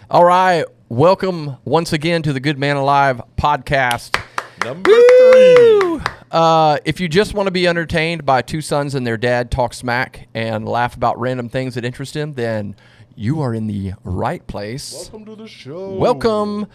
All right. Welcome once again to the Good Man Alive podcast. Number 3. If you just want to be entertained by two sons and their dad talk smack and laugh about random things that interest them, then you are in the right place. Welcome to the show. Welcome.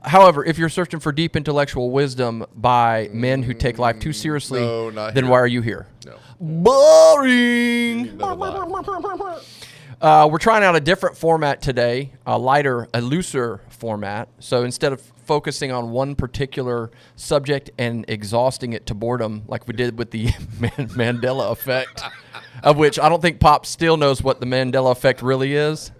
However, if you're searching for deep intellectual wisdom by men who take life too seriously, No, not then here. why are you here? No. Boring. Another lie. We're trying out a different format today, a looser format. So instead of focusing on one particular subject and exhausting it to boredom, like we did with the Mandela effect, of which I don't think Pop still knows what the Mandela effect really is.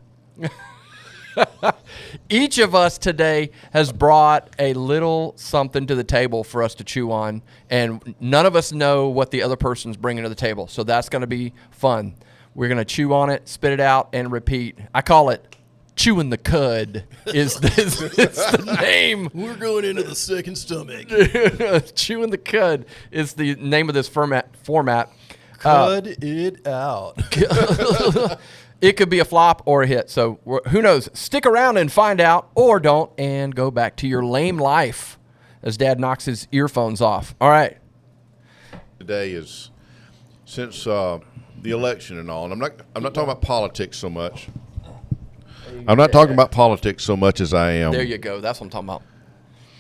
Each of us today has brought a little something to the table for us to chew on, and none of us know what the other person's bringing to the table. So that's going to be fun. We're going to chew on it, spit it out, and repeat. I call it chewing the cud is the name. We're going into the second stomach. Chewing the cud is the name of this format. Cut it out. It could be a flop or a hit. So who knows? Stick around and find out, or don't, and go back to your lame life as Dad knocks his earphones off. All right. Today is since the election and all. And I'm not talking about politics so much. I'm not talking about politics so much as I am. There you go. That's what I'm talking about.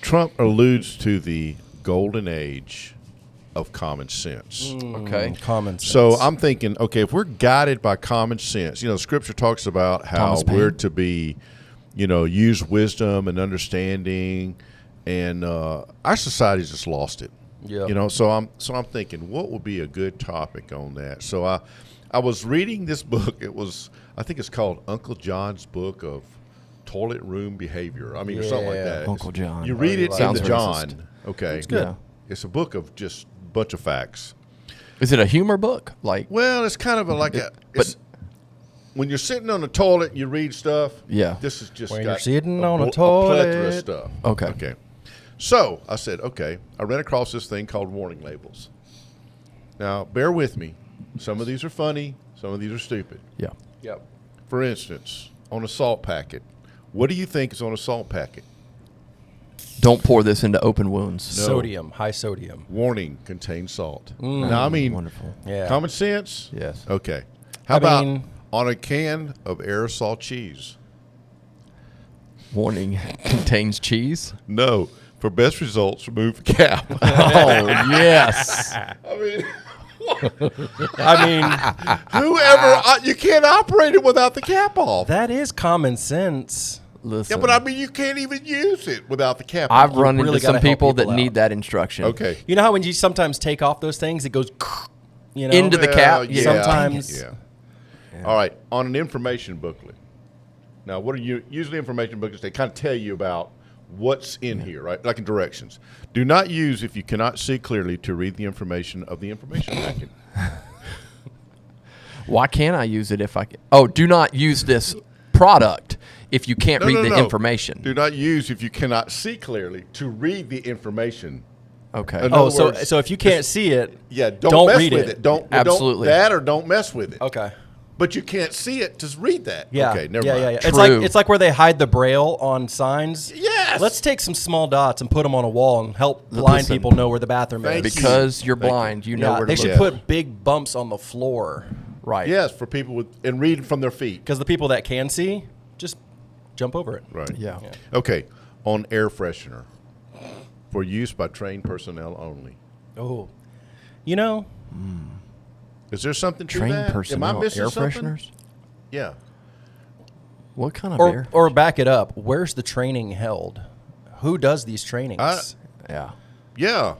Trump alludes to the golden age of common sense. Okay. Common sense. So I'm thinking, okay, if we're guided by common sense, Scripture talks about how Thomas Paine. we're to be, use wisdom and understanding, and our society's just lost it. Yeah. So I'm thinking, what would be a good topic on that? So I was reading this book. I think it's called Uncle John's Book of Toilet Room Behavior. I mean, or something like Yeah. that. Uncle John. You read it in Sounds the racist. John. Okay. It's good. Yeah. It's a book of just a bunch of facts. Is it a humor book? Like, Well, it's kind of when you're sitting on the toilet, you read stuff. Yeah. This is just When got you're sitting on a a plethora of toilet. stuff. Okay. Okay. So I said, okay. I ran across this thing called warning labels. Now, bear with me. Some of these are funny. Some of these are stupid. yeah. Yep. For instance, on a salt packet, what do you think is on a salt packet? Don't pour this into open wounds. No. Sodium, high sodium. Warning, contains salt. Now, I mean, Wonderful. Yeah. common sense? Yes. Okay. How I about mean- on a can of aerosol cheese? Warning contains cheese. No. For best results, remove the cap. Oh, yes. I mean, Whoever, you can't operate it without the cap off. that is common sense. Listen. Yeah, but I mean, you can't even use it without the cap I've off. run really into some gotta help people that people need out. that instruction. Okay. You know how when you sometimes take off those things, it goes, Into the cap? Yeah. Sometimes- Yeah. All right. On an information booklet. Now, what are usually information booklets? They kind of tell you about what's in here, right? Like in directions. Do not use if you cannot see clearly to read the information of the information packet. Why can't I use it if I can? Oh, do not use this product if you can't read the information. Do not use if you cannot see clearly to read the information. Okay. In Oh, other words, so if you can't see it, Yeah, don't mess read with it. it. Don't Absolutely. don't mess with it. Okay. But you can't see it. Just read that. Yeah. Okay, never yeah, mind. Yeah, yeah. True. It's like where they hide the braille on signs. Yes. Let's take some small dots and put them on a wall and help blind Listen. people know where the bathroom Thank is. you. Because you're Thank you. blind, you know Yeah, where they to should look. put big bumps on the floor Right. Yes, for people with and read from their feet. because the people that can see just jump over it. Right. Yeah. Okay. On air freshener for use by trained personnel only. Oh, you know, Is there something to Trained that? Am I personnel, missing air something? fresheners? Yeah. What kind of air? or back it up. Where's the training held? Who does these trainings? Yeah. Yeah.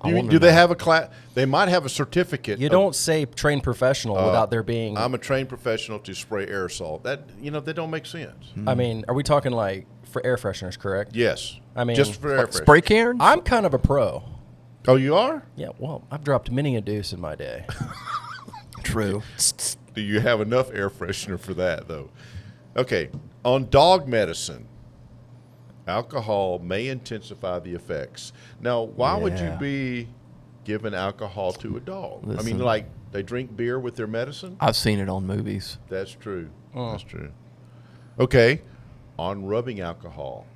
I wonder Do they now. have a class? They might have a certificate. you of, don't say trained professional without there being. I'm a trained professional to spray aerosol. That that don't make sense. I mean, are we talking like for air fresheners? Correct. Yes. I mean, just for air freshener. Spray cans? I'm kind of a pro. Oh, you are? Yeah. Well, I've dropped many a deuce in my day. True. Do you have enough air freshener for that, though? Okay. On dog medicine, alcohol may intensify the effects. Now, why would you Yeah. be giving alcohol to a dog? I mean, Listen. like they drink beer with their medicine? I've seen it on movies. That's true. That's true. Okay. on rubbing alcohol.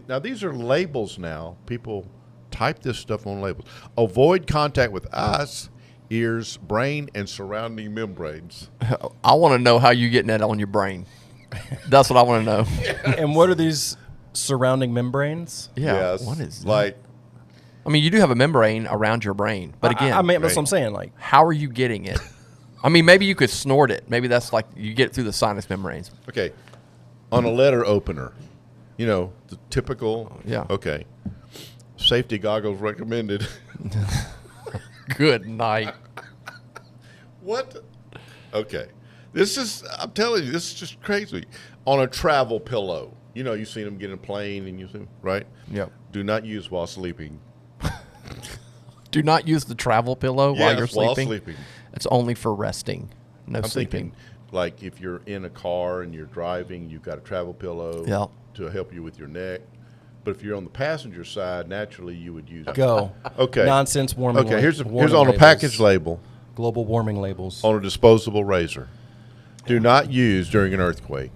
Now, these are labels now. People type this stuff on labels. Avoid contact with eyes, ears, brain, and surrounding membranes. I want to know how you getting that on your brain. That's what I want to know. And what are these surrounding membranes? Yeah. Yes, What is that? like I mean, you do have a membrane around your brain, but again, I mean, that's what I'm Right. saying. Like, how are you getting it? I mean, maybe you could snort it. Maybe that's like you get it through the sinus membranes. okay, on a letter opener, you know the typical. Yeah. Okay. Safety goggles recommended. Good night. What? Okay. This is, I'm telling you, this is just crazy. On a travel pillow. You know, you've seen them get in a plane and you see, right? Yep. Do not use while sleeping. Do not use the travel pillow while Yes, you're while sleeping. sleeping. It's only for resting. No I'm sleeping. thinking, like, if you're in a car and you're driving, you've got a travel pillow Yeah. to help you with your neck. But if you're on the passenger side, naturally you would use go. Okay. Nonsense warming. Okay, here's warning on a labels. package label Global warming labels. on a disposable razor. Do not use during an earthquake.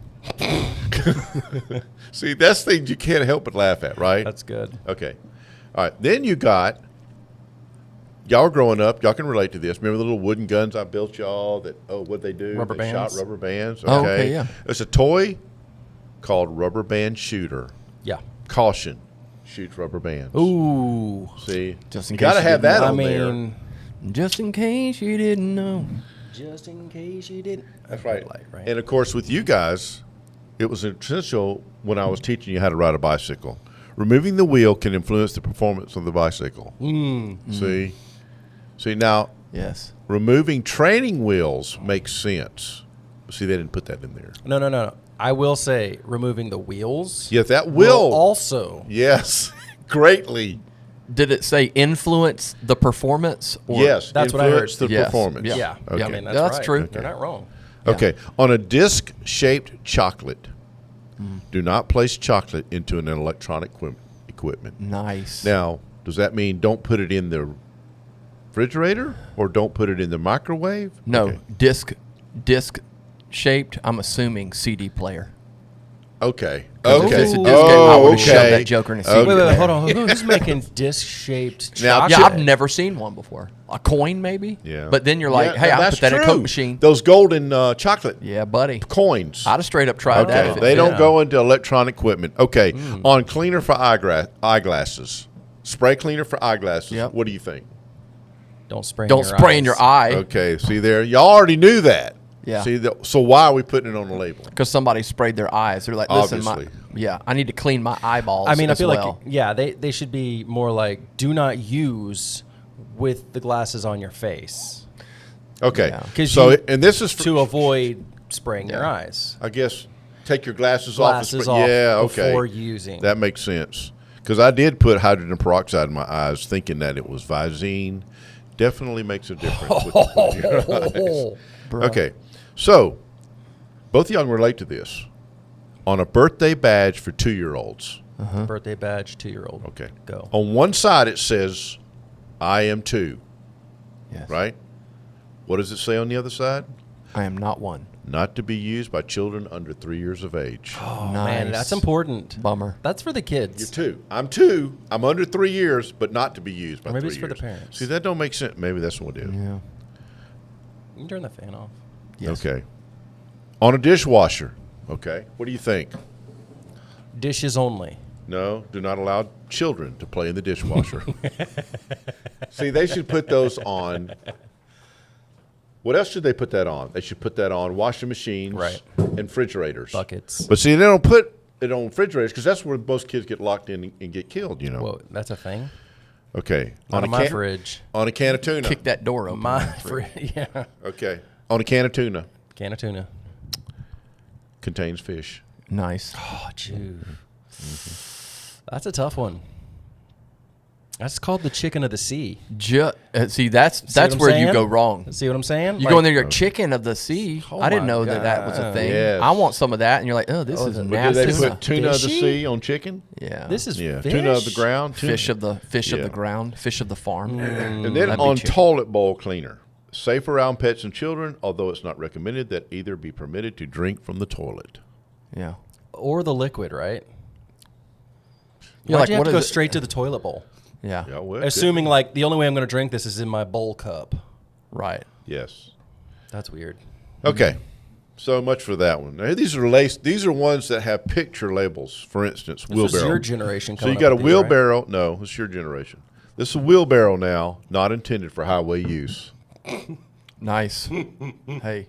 See, that's things you can't help but laugh at, right? That's good. Okay. All right. Then you got, y'all are growing up. Y'all can relate to this. Remember the little wooden guns I built y'all that, what'd they do? Rubber They bands. shot rubber bands. Oh, okay, yeah. It's a toy called Rubber Band Shooter. Yeah. Caution, shoots rubber bands. Ooh. See? Just in you case got to you have didn't that I on mean, there. Just in case you didn't know. just in case you didn't. That's right. Right. And of course, with you guys, it was essential when I was teaching you how to ride a bicycle. Removing the wheel can influence the performance of the bicycle. See? See, now, Yes. removing training wheels makes sense. See, they didn't put that in there. No. I will say removing the wheels. Yes, that will will. also. Yes, greatly. Did it say influence the performance? Or Yes, That's what I heard. influence the Yes. performance. Yeah. Yeah. Okay. I mean, that's, That's right. true. They're not wrong. Okay, on a disc-shaped chocolate, do not place chocolate into an electronic equipment. Nice. Now, does that mean don't put it in the refrigerator or don't put it in the microwave? No, Okay. disc shaped. I'm assuming CD player. Okay. 'Cause if Okay. it's a disc game, I Oh, would've shoved okay. that joker in a CD Wait, player. hold on. Who's making disc-shaped Now, chocolate? Yeah, I've never seen one before. A coin, maybe. Yeah. But then you're like, Yeah, hey, now I that's put that in a true. Coke machine. Those golden chocolate Yeah, buddy. coins. I'd have straight up tried that. Okay, if it they fit. don't go into electronic equipment. Okay, on cleaner for eyeglasses, spray cleaner for eyeglasses. Yep. What do you think? Don't spray. Don't spray in your eye Okay, see there, y'all already knew that. Yeah. See, so why are we putting it on the label? because somebody sprayed their eyes. They're like, listen, Obviously. I need to clean my eyeballs. I mean, I as feel well. like, yeah, they should be more like, do not use with the glasses on your face Okay, Yeah. 'Cause so you- and this is for, to avoid spraying your eyes. I guess take your glasses, Glasses off. off Yeah, okay, before using. that makes sense. Because I did put hydrogen peroxide in my eyes, thinking that it was Visine. Definitely makes a difference. with the Bro. Okay, so both of y'all can relate to this. On a birthday badge for 2-year-olds, Birthday badge, 2-year-old. okay, Go. on one side it says, "I am 2," Yes. right? What does it say on the other side? I am not one. Not to be used by children under 3 years of age. Oh, Nice. man, that's important. Bummer. That's for the kids. You're 2. I'm 2. I'm under 3 years, but not to be used by Or maybe 3 it's for the years. parents. See, that don't make sense. Maybe that's what it is. Yeah. You can turn the fan off. Yes. Okay. On a dishwasher. Okay. What do you think? Dishes only. No, do not allow children to play in the dishwasher. See, they should put those on. What else should they put that on? They should put that on washing machines Right. and refrigerators. Buckets. But see, they don't put it on refrigerators because that's where most kids get locked in and get killed, you know. Whoa, that's a thing? Okay. Not On on my fridge. On a can of tuna. Kick that door open. My fridge. Yeah. Okay. On a can of tuna. Can of tuna. Contains fish. Nice. Oh, dude. That's a tough one. That's called the chicken of the sea. See, that's See what I'm where you saying? go wrong. See what I'm saying? You go in there, you're chicken of the sea. Oh I didn't my know that was a God. thing. Yes. I want some of that, and you're like, oh, this is But But do nasty. they Tuna. put tuna of the Fishy? sea on chicken? Yeah, This is Yeah. fish? Tuna of the ground. Tuna. fish of the Yeah. ground, fish of the farm. And then That'd be on chicken. toilet bowl cleaner. Safe around pets and children, although it's not recommended that either be permitted to drink from the toilet. Yeah, or the liquid, right? You're Why'd like, you have what to go is it? straight to the toilet bowl? Yeah. Yeah, well, Assuming like the only way I'm going to drink this is in my bowl cup. Right. yes. That's weird. Okay. So much for that one. Now, these are ones that have picture labels. For instance, This wheelbarrow. was your generation. So you coming got a up with these, right? wheelbarrow. No, it's your generation. This is a wheelbarrow now, not intended for highway use. Nice. Hey.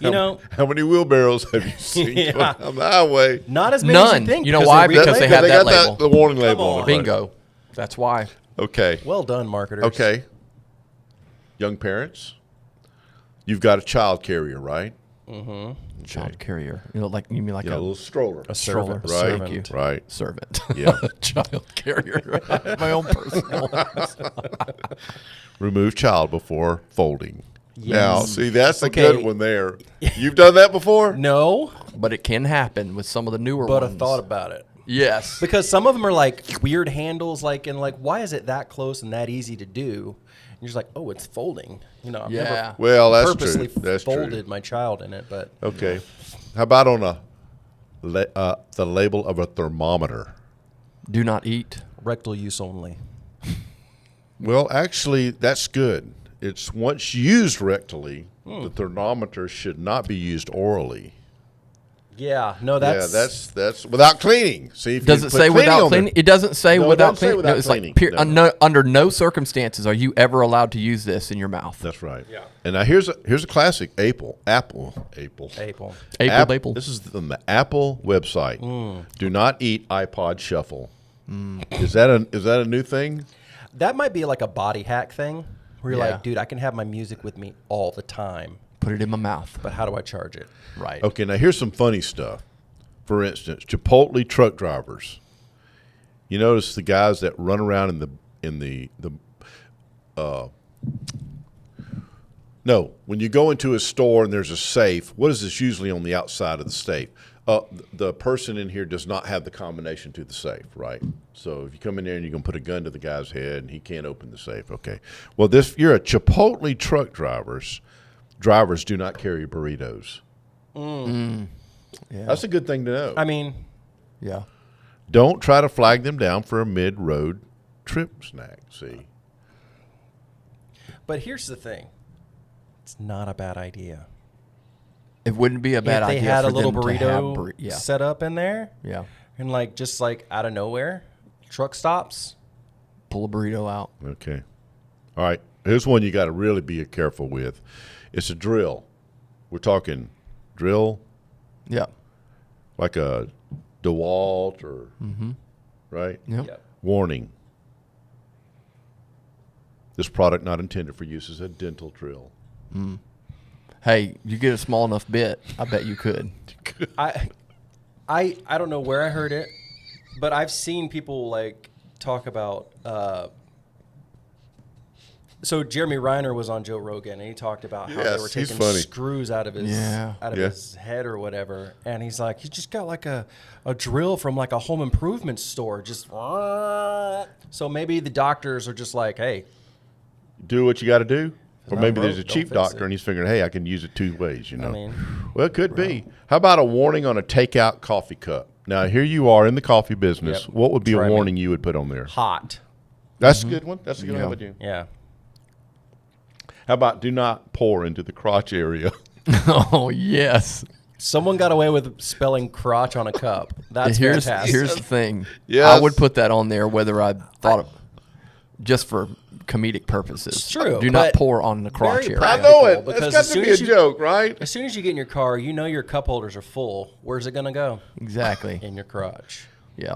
You know, How many wheelbarrows have you seen Yeah. going down the highway? not as many as None. you think. You know 'cause why? they're Because they related. have that got label. the warning label on on. it. right? Bingo. That's why. Okay. Well done, marketers. Okay. Young parents, you've got a child carrier, right? Child carrier. You mean like You know, a a little stroller. A stroller. servant. Right. Thank you. Right. Servant. Yeah. Child carrier. My own personal. Remove child before folding. Now, Yes. see, that's a Okay. good one there. You've done that before? No, But it can happen with some of the newer but I ones. thought about it. Yes. Because some of them are like weird handles, why is it that close and that easy to do? And you're just like, oh, it's folding. You know, I've Yeah. never Well, that's purposely true. That's folded true. my child in it, but Okay. How about on the label of a thermometer? Do not eat. rectal use only. Well, actually, that's good. It's once used rectally, the thermometer should not be used orally. Yeah, no, that's yeah, that's without cleaning. See, if Does you it put say cleaning without on there- cleaning? It doesn't say No, it without doesn't say cleaning. without No, it's cleaning. like No. under no circumstances are you ever allowed to use this in your mouth. That's right. Yeah. And now here's a classic Apple. Apple. Apple. This is from the Apple website. Do not eat iPod Shuffle. Is that a new thing? That might be like a body hack thing where you're Yeah. like, dude, I can have my music with me all the time, Put it in my mouth. but how do I charge it? Right. Okay, now here's some funny stuff. For instance, Chipotle truck drivers. You notice the guys that run around no, when you go into a store and there's a safe, what is this usually on the outside of the safe? The person in here does not have the combination to the safe, right? So if you come in there and you're going to put a gun to the guy's head and he can't open the safe, okay. Well, you're a Chipotle truck drivers do not carry burritos. Yeah. That's a good thing to know. I mean, Yeah. Don't try to flag them down for a mid-road trip snack, see? but here's the thing. It's not a bad idea. It wouldn't be a bad if they idea had for a little them to have burrito yeah. set up in there Yeah. and like just like out of nowhere, truck stops. Pull a burrito out. Okay. All right. Here's one you got to really be careful with. It's a drill. We're talking drill Yeah. like a DeWalt or, right? Yep. Yep. Warning. This product not intended for use as a dental drill. Hey, you get a small enough bit, I bet you could. I don't know where I heard it, but I've seen people like talk about. So Jeremy Reiner was on Joe Rogan, and he talked about how they Yes, were he's taking funny. screws out of his Yeah. his head or whatever, and he's like, he just got like a drill from like a home improvement store, just. So maybe the doctors are just like, hey, Do what you got to do. Or not maybe broke, there's a don't cheap fix doctor it. and he's figuring, hey, I can use it two ways, you know. mean, well, it could be. How about a warning on a takeout coffee cup? Now, here you are in the coffee business. Yep. What would be Try a me. warning you would put on there? hot. That's a good one. That's a good Yeah. one. How about you? Yeah. How about do not pour into the crotch area? Oh, yes. Someone got away with spelling crotch on a cup. That's fantastic. Here's the thing. Yes. I would put that on there whether I thought of just for comedic purposes. It's true, Do not but pour on the crotch very area. I practical, know it. because It's got as to soon be a as you- joke, right? As soon as you get in your car, you know your cup holders are full. Where's it gonna go? Exactly. In your crotch. Yeah.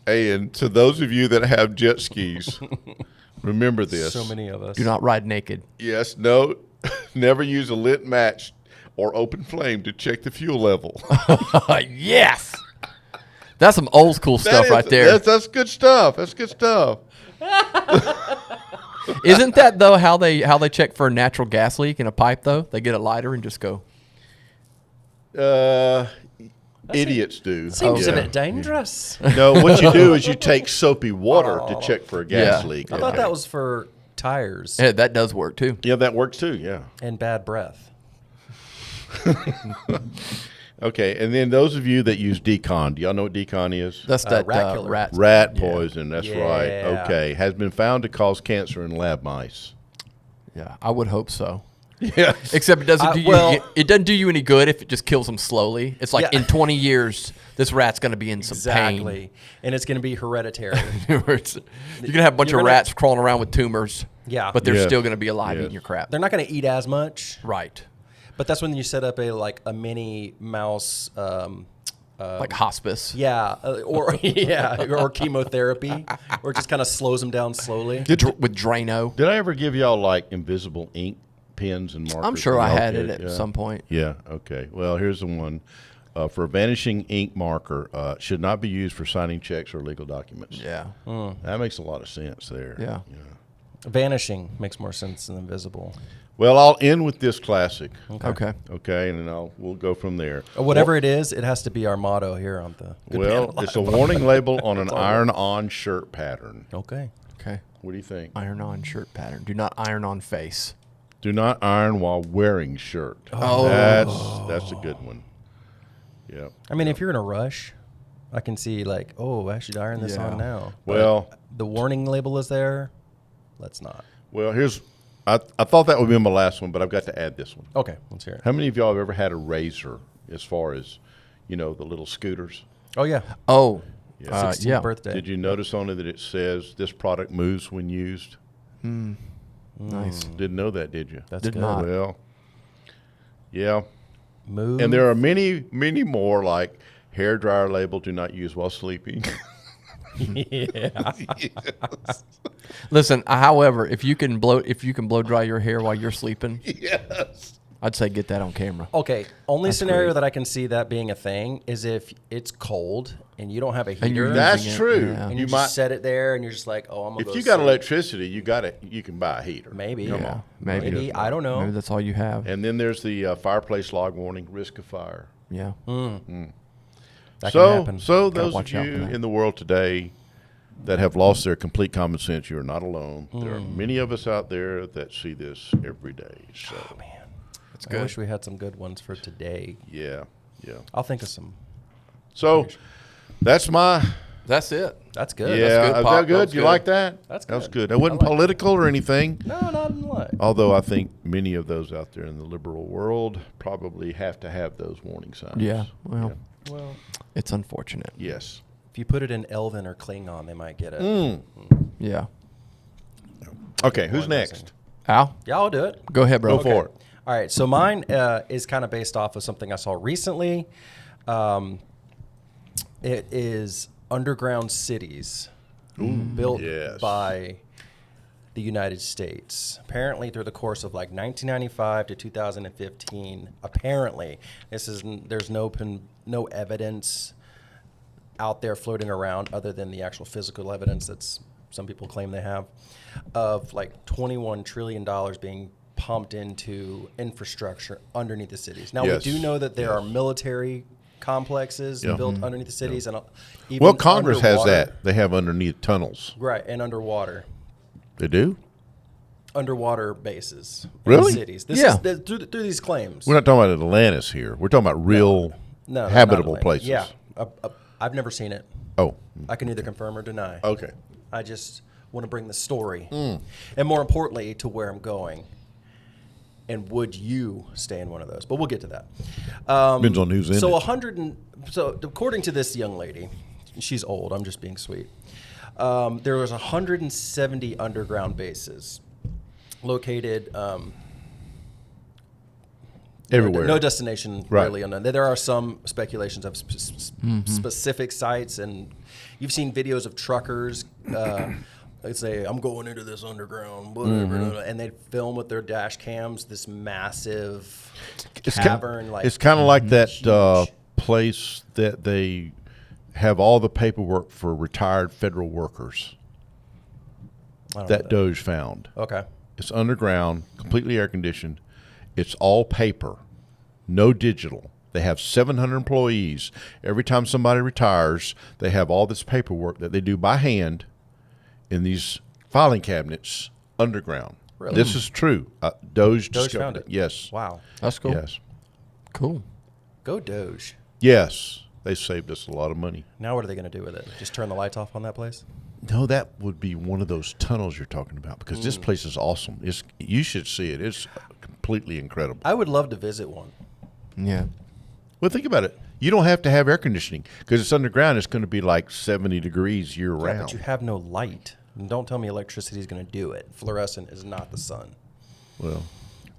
Hey, and to those of you that have jet skis, remember this. So many of us. Do not ride naked. Yes, no, never use a lit match or open flame to check the fuel level. Yes. That's some old school stuff right there. That's good stuff. That's good stuff. Isn't that though how they check for a natural gas leak in a pipe though? They get a lighter and just go. Idiots do. Seems Yeah. a bit dangerous. No, what you do is you take soapy water to check for a gas Yeah. leak. I thought that was for tires Yeah, that does work too. Yeah, that works too. Yeah. and bad breath. Okay, and then those of you that use decon, do y'all know what decon is? That's that rat killer. rat. Rat poison, that's right. Yeah. Okay, has been found to cause cancer in lab mice. Yeah, I would hope so. Yeah. Except it doesn't do you. well- It doesn't do you any good if it just kills them slowly. It's like Yeah. in 20 years, this rat's going to be in some Exactly. And it's going to be hereditary. pain. You're going to have a bunch You're of gonna- rats crawling around with tumors. Yeah. But they're Yes. still going to be alive Yes. eating your crap. They're not going to eat as much. Right. But that's when you set up a mini mouse, Like hospice. yeah, or or chemotherapy, or it just kind of slows them down slowly. With Drano. Did I ever give y'all like invisible ink pens and markers? I'm sure when I y'all had kid? it at some point. Yeah, okay. Well, here's the one. For a vanishing ink marker, should not be used for signing checks or legal documents. Yeah. That makes a lot of sense there. Yeah. Vanishing makes more sense than invisible. Well, I'll end with this classic. Okay. Okay, and then we'll go from there. Whatever it is, it has to be our motto here on the. Good Well, Man it's a Live. warning label on an iron-on shirt pattern. Okay. Okay. What do you think? Iron on shirt pattern. Do not iron on face. Do not iron while wearing shirt. Oh. That's a good one. Yeah. I mean, if you're in a rush, I can see like, oh, I should iron this Yeah. on now. Well, The warning label is there. Let's not. well, I thought that would be my last one, but I've got to add this one. Okay, let's hear it. How many of y'all have ever had a razor as far as, the little scooters? Oh yeah, Oh. 16th Yeah. birthday. Did you notice on it that it says this product moves when used? Nice. Didn't know that, did you? That's Did good. not. Well, yeah. Move. And there are many, many more like hair dryer label, do not use while sleeping. yeah. Listen, however, if you can blow dry your hair while you're sleeping, Yes. I'd say get that on camera. Okay. Only scenario great. that I can see that being a thing is if it's cold and you don't have a heater. And you're That's using it, true. yeah. and You you might, just set it there, and you're just like, oh, I'm gonna if go you got sleep. electricity, you can buy a heater. Maybe. Come Yeah, on. maybe. I don't know. Maybe that's all you have. And then there's the fireplace log warning, risk of fire. Yeah. That can happen. So Gotta those of watch out for you that. in the world today that have lost their complete common sense, you are not alone. There are many of us out there that see this every day. So, Man, That's I good. wish we had some good ones for today. yeah. I'll think of some. So that's my, That's it. That's good. yeah. good, Is Pop. that That good? was You good. like that? That's That was good. good. That wasn't I like political or anything. No, not in what. Although I think many of those out there in the liberal world probably have to have those warning signs. Yeah. Well, Well, it's unfortunate. Yes. if you put it in Elven or Klingon, they might get it. Yeah. Okay, who's One next? Al, Yeah, I'll do it. go ahead, bro. Go for it. All right, so mine is kind of based off of something I saw recently. It is underground cities built yes. by the United States. Apparently, through the course of like 1995 to 2015, apparently, there's no evidence out there floating around other than the actual physical evidence that's some people claim they have of like $21 trillion being pumped into infrastructure underneath the cities. Now Yes. we do know that there are military complexes Yeah. built underneath the cities and even Well, Congress has underwater. that. They have underneath tunnels. Right, and underwater. They do? Underwater bases in Really? cities. This Yeah. is through these claims. We're not talking about Atlantis here. We're talking about real No, not habitable Atlantic. places. Yeah, I've never seen it. Oh, I can neither confirm or deny. okay. I just want to bring the story, Hmm. and more importantly, to where I'm going. And would you stay in one of those? But we'll get to that. Depends on who's in so it. So according to this young lady, she's old. I'm just being sweet. There was 170 underground bases located Everywhere. No destination Right. really unknown. There are some speculations of specific sites, and you've seen videos of truckers. They say, "I'm going into this underground," whatever, and they film with their dash cams this massive cavern. It's kind of like that huge. place that they have all the paperwork for retired federal workers I don't that know Doge found. Okay. It's underground, completely air conditioned. It's all paper, no digital. They have 700 employees. Every time somebody retires, they have all this paperwork that they do by hand in these filing cabinets underground. Really? This is true. Doge Doge discovered found it. Yes. Wow. That's cool. Yes. Cool. Go Doge. Yes, they saved us a lot of money. Now what are they going to do with it? Just turn the lights off on that place? No, that would be one of those tunnels you're talking about because this Mm. place is awesome. You should see it. It's completely incredible. I would love to visit one. Yeah. Well, think about it. You don't have to have air conditioning because it's underground. It's going to be like 70 degrees year Yeah, round. but you have no light. And don't tell me electricity is going to do it. Fluorescent is not the sun. Well,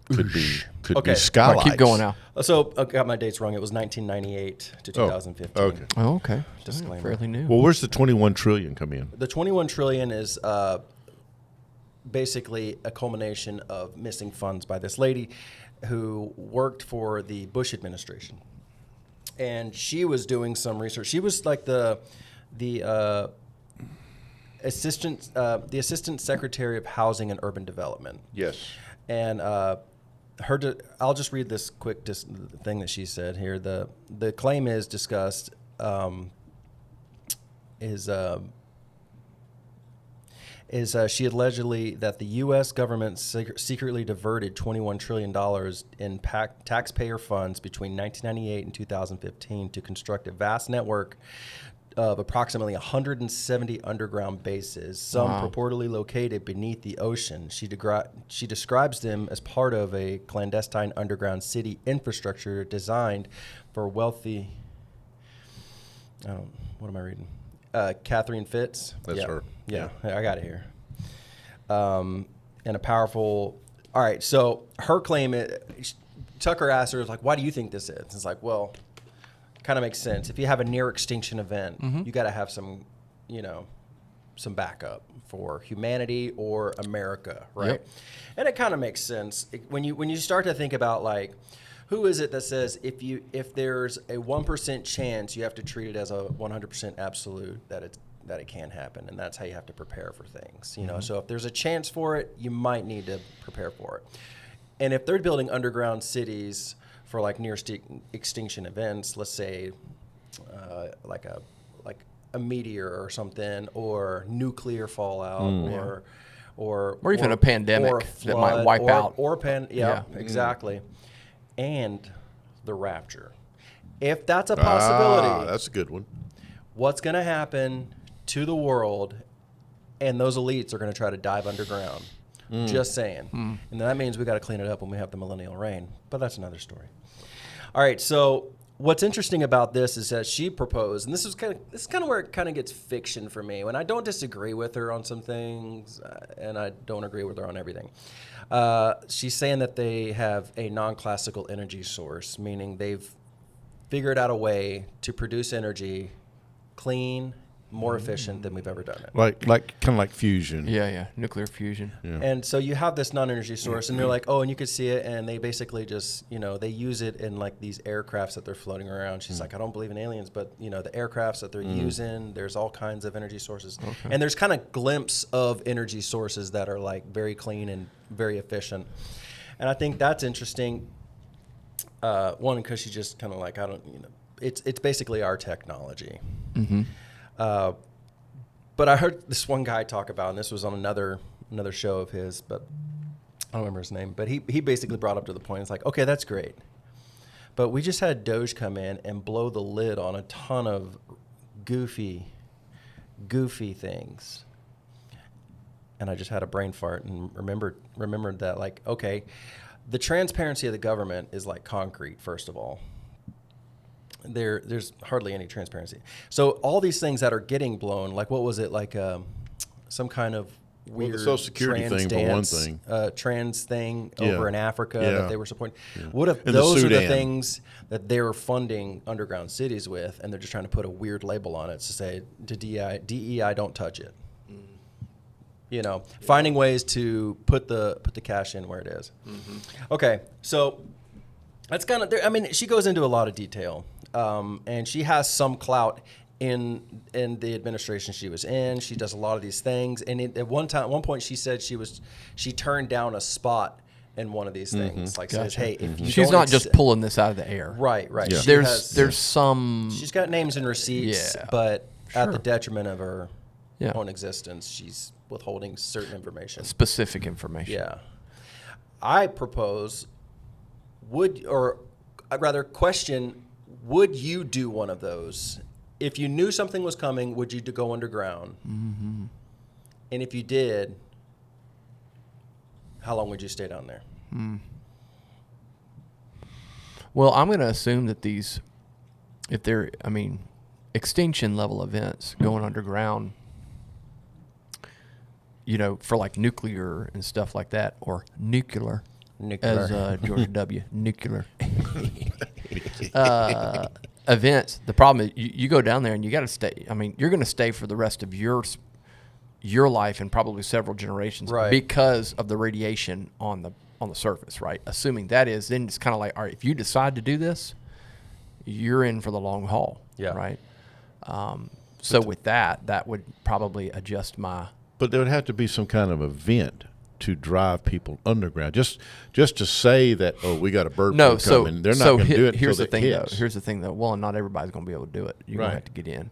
could be Okay. All skylights. right, keep going now. So I got my dates wrong. It was 1998 to 2015. Okay. Oh, okay. Disclaimer. Fairly new. Well, where's the 21 trillion come in? The 21 trillion is basically a culmination of missing funds by this lady who worked for the Bush administration, and she was doing some research. She was like the assistant secretary of housing and urban development. Yes. And I'll just read this quick thing that she said here. The claim is discussed she allegedly that the U.S. government secretly diverted $21 trillion in taxpayer funds between 1998 and 2015 to construct a vast network of approximately 170 underground bases, some purportedly located beneath the ocean. She describes them as part of a clandestine underground city infrastructure designed for wealthy. What am I reading? Catherine Fitz. That's yeah. her. Yeah, I got it here. And a powerful. All right, so her claim. Tucker asked her, like, "Why do you think this is?" It's like, well, kind of makes sense. If you have a near extinction event, you got to have some, some backup for humanity or America, right? Yep. And it kind of makes sense when you start to think about like, who is it that says if there's a 1% chance, you have to treat it as a 100% absolute that it can happen, and that's how you have to prepare for things. So if there's a chance for it, you might need to prepare for it. And if they're building underground cities for like near extinction events, let's say like a meteor or something, or nuclear fallout, or even a pandemic or a that might flood, wipe out. Yeah, exactly. And the rapture. If that's a possibility, That's a good one. what's going to happen to the world? And those elites are going to try to dive underground. Just saying. And that means we got to clean it up when we have the millennial reign. But that's another story. All right. So what's interesting about this is that she proposed, and this is kind of where it kind of gets fiction for me. When I don't disagree with her on some things, and I don't agree with her on everything. She's saying that they have a non-classical energy source, meaning they've figured out a way to produce energy clean, more efficient than we've ever done it. Like kind of like fusion. Yeah. Nuclear fusion. Yeah. And so you have this non-energy source, and they're like, oh, and you could see it, and they basically just, they use it in like these aircrafts that they're floating around. She's like, I don't believe in aliens, but the aircrafts that they're using, there's all kinds of energy sources, and there's kind of glimpse of energy sources that are like very clean and very efficient, and I think that's interesting. One, because she's just kind of like, it's basically our technology. But I heard this one guy talk about, and this was on another show of his, but I don't remember his name. But he basically brought up to the point. It's like, okay, that's great, but we just had Doge come in and blow the lid on a ton of goofy things, and I just had a brain fart and remembered that, like, okay, the transparency of the government is like concrete. First of all, there's hardly any transparency. So all these things that are getting blown, like what was it, like some kind of weird the Social Security trans thing, for one dance, thing. trans thing Yeah. over in Africa Yeah. that they were supporting. What if In the those are the Sudan. things that they're funding underground cities with, and they're just trying to put a weird label on it to say to DEI don't touch it. Finding ways to put the cash in where it is. Okay, so that's kind of. I mean, she goes into a lot of detail, and she has some clout in the administration she was in. She does a lot of these things, and at one point, she said she turned down a spot in one of these things. Like says, hey, if you She's don't not just pulling this out of the air. right. Yeah. She There's some. she's got names and receipts, Yeah, but at the sure. detriment of her Yeah. own existence, she's withholding certain information. specific information. Yeah. I propose, I'd rather question would you do one of those? If you knew something was coming, would you go underground? Mm-hmm. And if you did, how long would you stay down there? Well, I'm going to assume that extinction level events going underground, for like nuclear and stuff like that, or nuclear. As George W. Nuclear. Events. The problem is you go down there and you got to stay. I mean, you're going to stay for the rest of your life and probably several generations, right, because of the radiation on the surface, right? Assuming that is, then it's kind of like, all right, if you decide to do this, you're in for the long haul, yeah, right? So with that would probably adjust my. But there would have to be some kind of event to drive people underground. Just to say that, we got a bird flu coming. They're not going to do it here's until the thing, hits. though. Here's the thing, though. Well, not everybody's going to be able to do it. You're going to have to get in.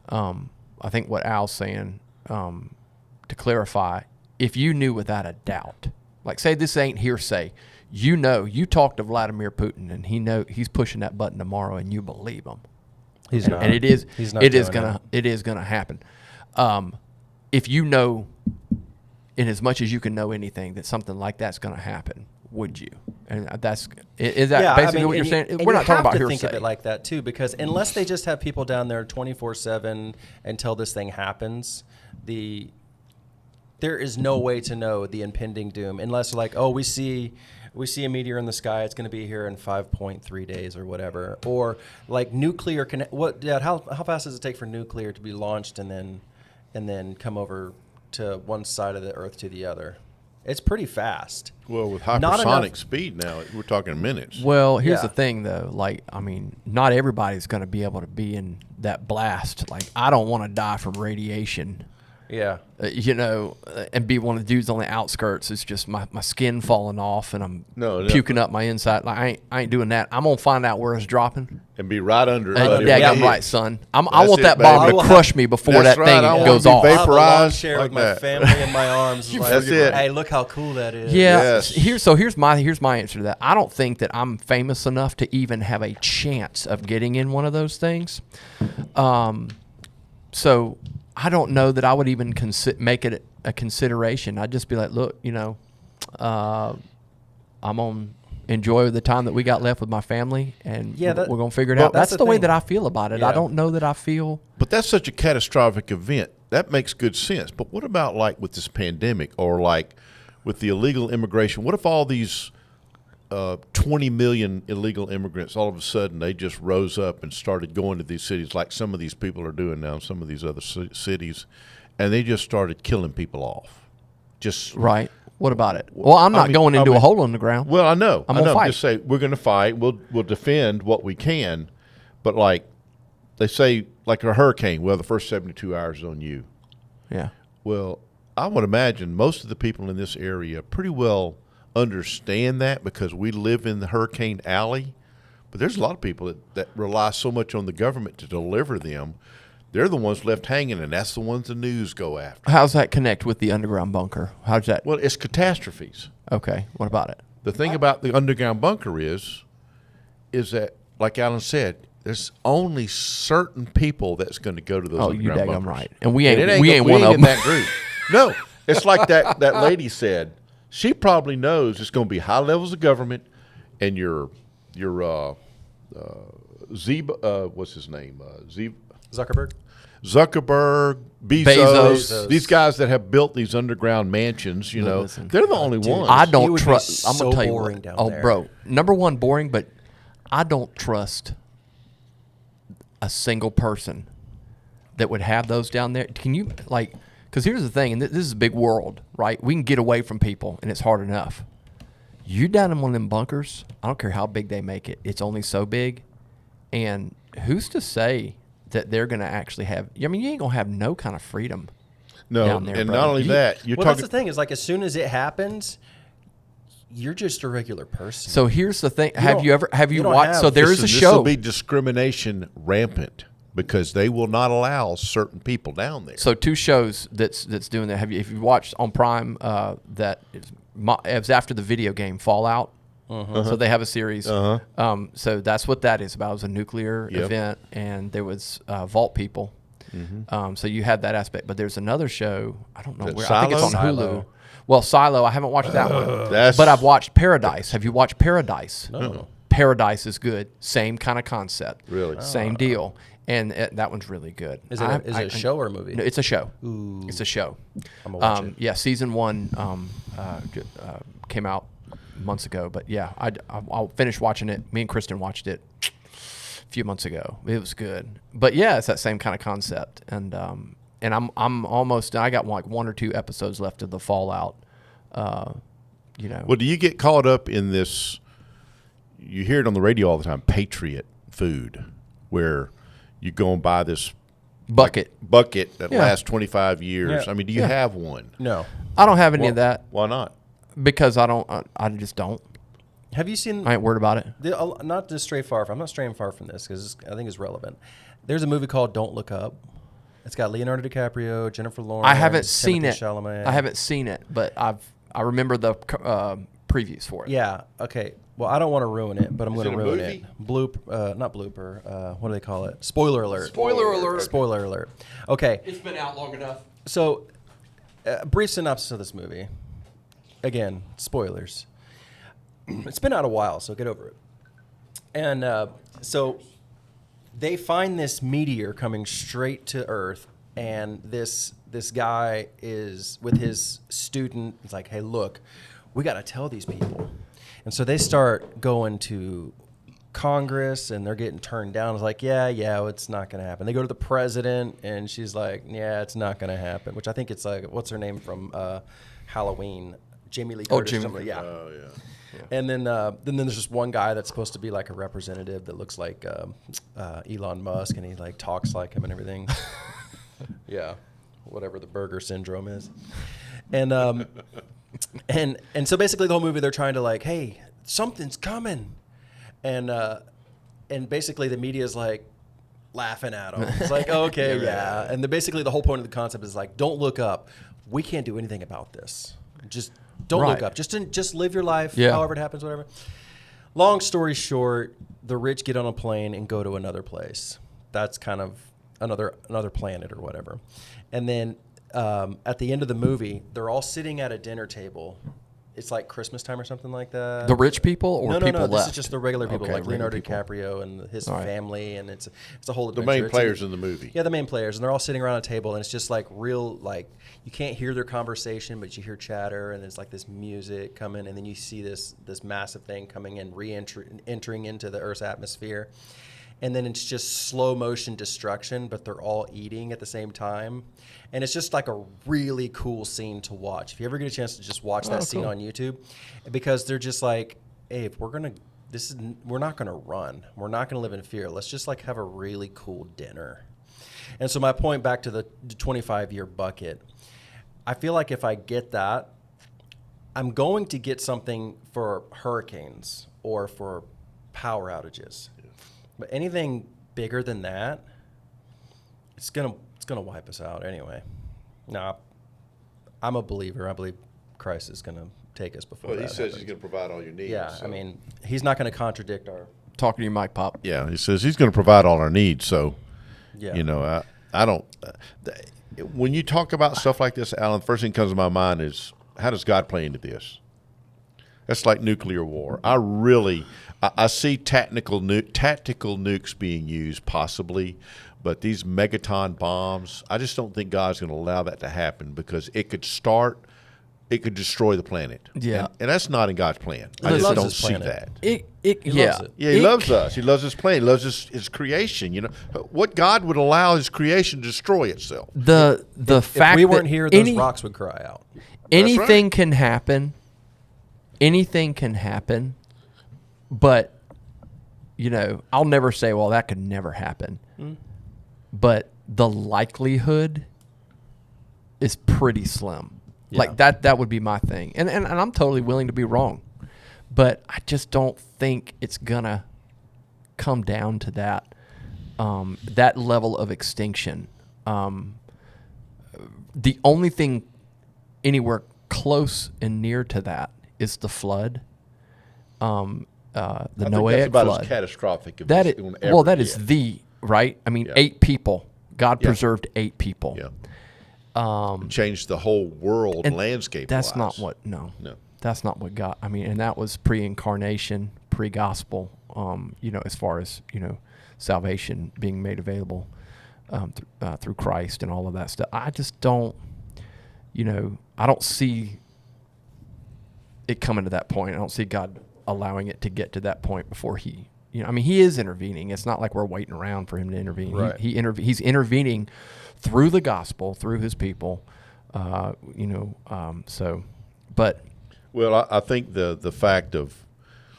I think what Al's saying, to clarify, if you knew without a doubt, like say this ain't hearsay, you talk to Vladimir Putin and he's pushing that button tomorrow and you believe him. He's not. And it is gonna happen. If you know, in as much as you can know anything, that something like that's going to happen, would you? And is that basically what you're saying? We're not talking about hearsay. Think of it like that too, because unless they just have people down there 24/7 until this thing happens, there is no way to know the impending doom unless we see a meteor in the sky, it's going to be here in 5.3 days or whatever, or like nuclear. How fast does it take for nuclear to be launched and then come over to one side of the Earth to the other? It's pretty fast. Well, with hypersonic speed now, we're talking minutes. Well, here's the thing, though. Not everybody's going to be able to be in that blast. Like, I don't want to die from radiation. Yeah. And be one of the dudes on the outskirts. It's just my skin falling off and I'm puking up my inside. Like, I ain't doing that. I'm going to find out where it's dropping. And be right under it. I'm right, son. I want that bomb to crush me before that thing goes off. Vaporized chair with my family in my arms. That's it. Hey, look how cool that is. Yeah. Yes. Here's my answer to that. I don't think that I'm famous enough to even have a chance of getting in one of those things. So I don't know that I would even make it a consideration. I'd just be like, look, I'm on enjoy the time that we got left with my family, and we're going to figure it out. That's the way that I feel about it. Yeah. I don't know that I feel. But that's such a catastrophic event. That makes good sense. But what about like with this pandemic or like with the illegal immigration? What if all these 20 million illegal immigrants, all of a sudden they just rose up and started going to these cities like some of these people are doing now in some of these other cities, and they just started killing people off? Right. What about it? Well, I'm not going into a hole in the ground. Well, I know. I'm going to fight. Just say we're going to fight. We'll defend what we can. But like they say, like a hurricane, well, the first 72 hours is on you. Yeah. Well, I would imagine most of the people in this area pretty well understand that because we live in the hurricane alley. But there's a lot of people that rely so much on the government to deliver them. They're the ones left hanging, and that's the ones the news go after. How's that connect with the underground bunker? How's that? Well, it's catastrophes. Okay. What about it? The thing about the underground bunker is that, like Alan said, there's only certain people that's going to go to those underground bunkers. I'm right. And we ain't one of them. In that group. No, it's like that lady said. She probably knows it's going to be high levels of government, and your what's his name? Zuckerberg, Bezos, these guys that have built these underground mansions, Listen, they're the only ones. I don't trust. I'm so gonna tell you boring what. down there. Bro, number one, boring, but I don't trust a single person that would have those down there. Can you because here's the thing, and this is a big world, right? We can get away from people, and it's hard enough. You down in one of them bunkers, I don't care how big they make it. It's only so big, and who's to say that they're going to actually have? I mean, you ain't going to have no kind of freedom. No, down there, and bro. not only that, you're Well, talking. that's the thing is as soon as it happens, you're just a regular person. So here's the thing: have you don't watched? have- So there is a This show. will be discrimination rampant because they will not allow certain people down there. So two shows that's doing that. If you watched on Prime, it was after the video game Fallout. So they have a series. So that's what that is about. It was a nuclear Yep. event, and there was Vault people. So you had that aspect. But there's another show. I don't know Is it where. I think it's on Silo? Hulu. Silo. Well, Silo. I haven't watched that one, That's- but I've watched Paradise. Have you watched Paradise? No. Paradise is good. Same kind of concept. Really? Same deal. And that one's really good. Is it a show or a movie? No, it's a show. It's a show. I'm gonna watch it. Yeah, season 1 came out months ago, but yeah, I'll finish watching it. Me and Kristen watched it a few months ago. It was good, but yeah, it's that same kind of concept. And I'm almost. I got like 1 or 2 episodes left of the Fallout. You know, Well, do you get caught up in this? You hear it on the radio all the time, Patriot food, where you go and buy this bucket. bucket that Yeah. lasts 25 years. Yeah. I mean, do you have one? No. I don't have any of that Why not? because I don't. I just don't. Have you seen? I ain't worried about it. Not to stray far from. I'm not straying far from this because I think it's relevant. There's a movie called Don't Look Up. It's got Leonardo DiCaprio, Jennifer Lawrence. I haven't seen Timothée it. Chalamet. I haven't seen it, but I remember the previews for it. Yeah. Okay. Well, I don't want to ruin it, but I'm going it to a ruin movie? it. Not blooper. What do they call it? Spoiler alert. Spoiler alert. Spoiler alert. Okay. It's been out long enough. So, brief synopsis of this movie. Again, spoilers. It's been out a while, so get over it. And so they find this meteor coming straight to Earth, and this guy is with his student. It's like, hey, look, we got to tell these people. And so they start going to Congress, and they're getting turned down. It's like, yeah, it's not going to happen. They go to the president, and she's like, yeah, it's not going to happen. Which I think it's like, what's her name from Halloween? Jamie Lee Curtis. Jamie. Something. Yeah. Oh, yeah. And then there's just one guy that's supposed to be like a representative that looks like Elon Musk, and he like talks like him and everything. Yeah, whatever the Burger syndrome is. And and so basically the whole movie they're trying to like, hey, something's coming, and basically the media is like laughing at them. It's like, okay, yeah. And basically the whole point of the concept is like, don't look up. We can't do anything about this. Just don't Right. look up. Just live your life, Yeah. however it happens, whatever. Long story short, the rich get on a plane and go to another place. That's kind of another planet or whatever. And then at the end of the movie, they're all sitting at a dinner table. It's like Christmas time or something like that. The rich people or no, people no. left? This is just the regular people, Okay, like regular Leonardo people. DiCaprio and his All right. family, and it's a whole The adventure. main It's players in the movie. Yeah, the main players, and they're all sitting around a table, and it's just like real, like you can't hear their conversation, but you hear chatter, and there's like this music coming, and then you see this massive thing coming in, entering into the Earth's atmosphere, and then it's just slow motion destruction, but they're all eating at the same time, and it's just like a really cool scene to watch. If you ever get a chance to just watch that scene cool. on YouTube, because they're just like, hey, if we're not gonna run. We're not gonna live in fear. Let's just like have a really cool dinner. And so my point back to the 25-year bucket, I feel like if I get that, I'm going to get something for hurricanes or for power outages. But anything bigger than that, it's gonna wipe us out anyway. Nah, I'm a believer. I believe Christ is gonna take us before Well, that he says happens. he's going to provide all your needs. Yeah, so. I mean, he's not going to contradict our. Talking to you, Mike Pop. Yeah, he says he's going to provide all our needs. So, Yeah. you know, I don't. When you talk about stuff like this, Alan, the first thing that comes to my mind is how does God play into this? That's like nuclear war. I see tactical nukes being used possibly, but these megaton bombs, I just don't think God's going to allow that to happen because it could destroy the planet. Yeah. and that's not in God's plan. He I just loves don't his see planet. that. He Yeah. loves it. Yeah, he loves us. He loves his planet. He loves his creation. You know, what God would allow his creation to destroy itself? The fact If we weren't that here, those any- rocks would cry out. anything can happen. Anything can happen, but you know, I'll never say, "Well, that could never happen." But the likelihood is pretty slim. Yeah. Like that would be my thing, and I'm totally willing to be wrong, but I just don't think it's gonna come down to that that level of extinction. The only thing anywhere close and near to that is the flood. I think Noahic that's about flood. as catastrophic as That it's is gonna ever that is get. the right. I mean, Yeah. 8 people. God Yeah. preserved 8 people. Yeah. Changed the whole world And landscape. That's not what. No. That's not what God. I mean, and that was pre-incarnation, pre-gospel. As far as salvation being made available through Christ and all of that stuff. I just don't. I don't see it coming to that point. I don't see God allowing it to get to that point before he. He is intervening. It's not like we're waiting around for him to intervene. Right. He's intervening through the gospel, through his people. But Well, I think the fact of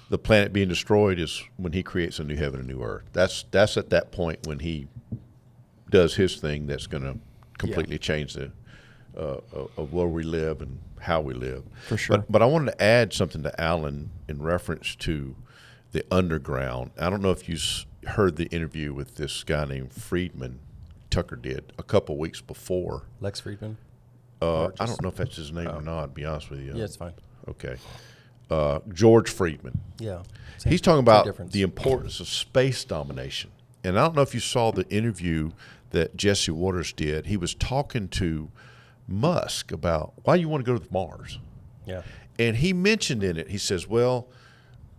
the planet being destroyed is when he creates a new heaven and new earth. That's at that point when he does his thing that's going to completely change the of where we live and how we live. For sure. But I wanted to add something to Alan in reference to the underground. I don't know if you heard the interview with this guy named Friedman. Tucker did a couple weeks before. Lex Friedman. I don't know if that's his name or not. To be honest with you. Yeah, it's fine. Okay. George Friedman. Yeah. He's talking same about difference. the importance of space domination. And I don't know if you saw the interview that Jesse Waters did. He was talking to Musk about why you want to go to Mars. Yeah. And he mentioned in it, he says, well,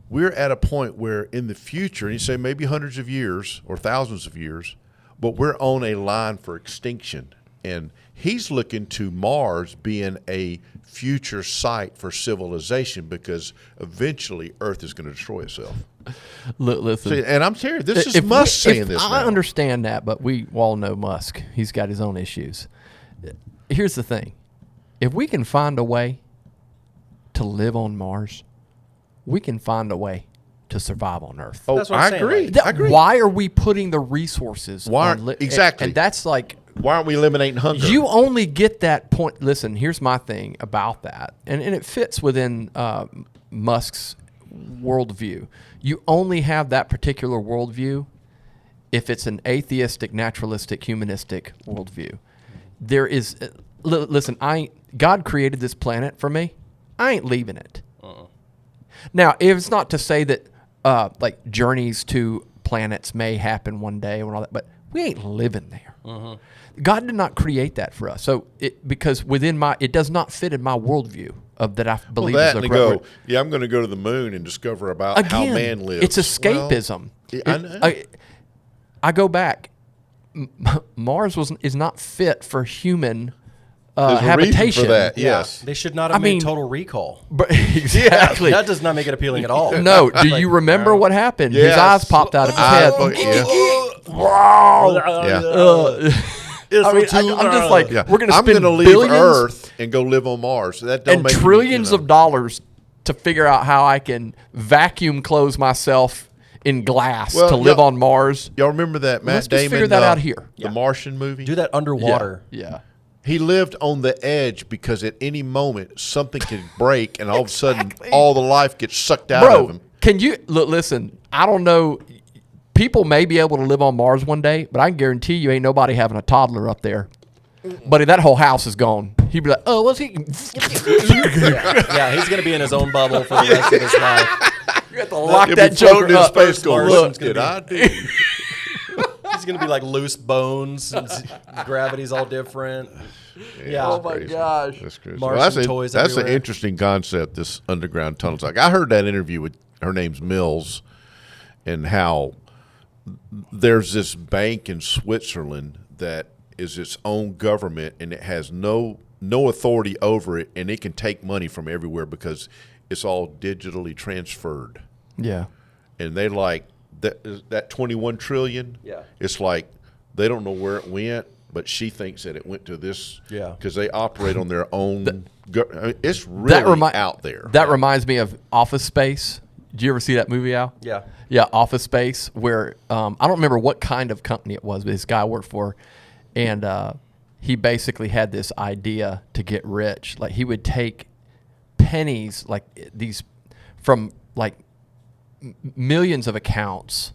we're at a point where in the future, and he said maybe hundreds of years or thousands of years, but we're on a line for extinction. And he's looking to Mars being a future site for civilization because eventually Earth is going to destroy itself. listen. See, and I'm serious. This is If Musk we- saying if this I now. understand that, but we all know Musk. He's got his own issues. Here's the thing. If we can find a way to live on Mars, we can find a way to survive on Earth. Oh, That's what I'm I saying, agree. like- I agree. Why are we putting the resources Why on aren't- exactly. And that's like Why aren't we eliminating hunger? you only get that point. Listen, here's my thing about that, and it fits within Musk's worldview. You only have that particular worldview if it's an atheistic, naturalistic, humanistic worldview. There is, listen, God created this planet for me. I ain't leaving it. Now, it's not to say that like journeys to planets may happen one day and all that, but we ain't living there. God did not create that for us. So because it does not fit in my worldview of that I believe that is and the they correct go, yeah, I'm going to go to the moon and discover about how Again, man lives. It's escapism. Well, I know. I go back. Mars is not fit for human There's a habitation. reason for that. Yes. They should not have I made mean- Total Recall. But exactly. That does not make it appealing at all. No. Do you remember what happened? His Yes. eyes popped out of his head. Yeah. I mean, I'm just like, Yeah. we're going to I'm spend gonna leave billions Earth and go live on Mars. That don't and make trillions you know. of dollars to figure out how I can vacuum close myself in glass Well, to live yeah. on Mars. Y'all remember that Matt Let's just Damon? figure that out here. The Martian movie. Do that underwater. Yeah. He lived on the edge because at any moment something could break, and all of a sudden all the life gets sucked out of Bro, him. can you listen? I don't know. People may be able to live on Mars one day, but I can guarantee you ain't nobody having a toddler up there. Buddy, that whole house is gone. He'd be like, oh, what's he? Yeah, he's going to be in his own bubble for the rest of his life. You have to lock He'll that be floating joker in up. space going, Martian's look, gonna did I do? He's going to be like loose bones. And gravity's all different. Yeah. Oh, my gosh. That's crazy. Martian Well, toys that's an everywhere. interesting concept, this underground tunnels. Like I heard that interview with her name's Mills, and how there's this bank in Switzerland that is its own government, and it has no authority over it, and it can take money from everywhere because it's all digitally transferred. Yeah. And they like that 21 trillion. Yeah. It's like they don't know where it went, but she thinks that it went to this. Yeah. Because they operate on their own. I mean, it's really out there. That reminds me of Office Space. Did you ever see that movie, Al? Yeah. Yeah, Office Space, where I don't remember what kind of company it was, but this guy worked for, and he basically had this idea to get rich. Like he would take pennies, like these, from like millions of accounts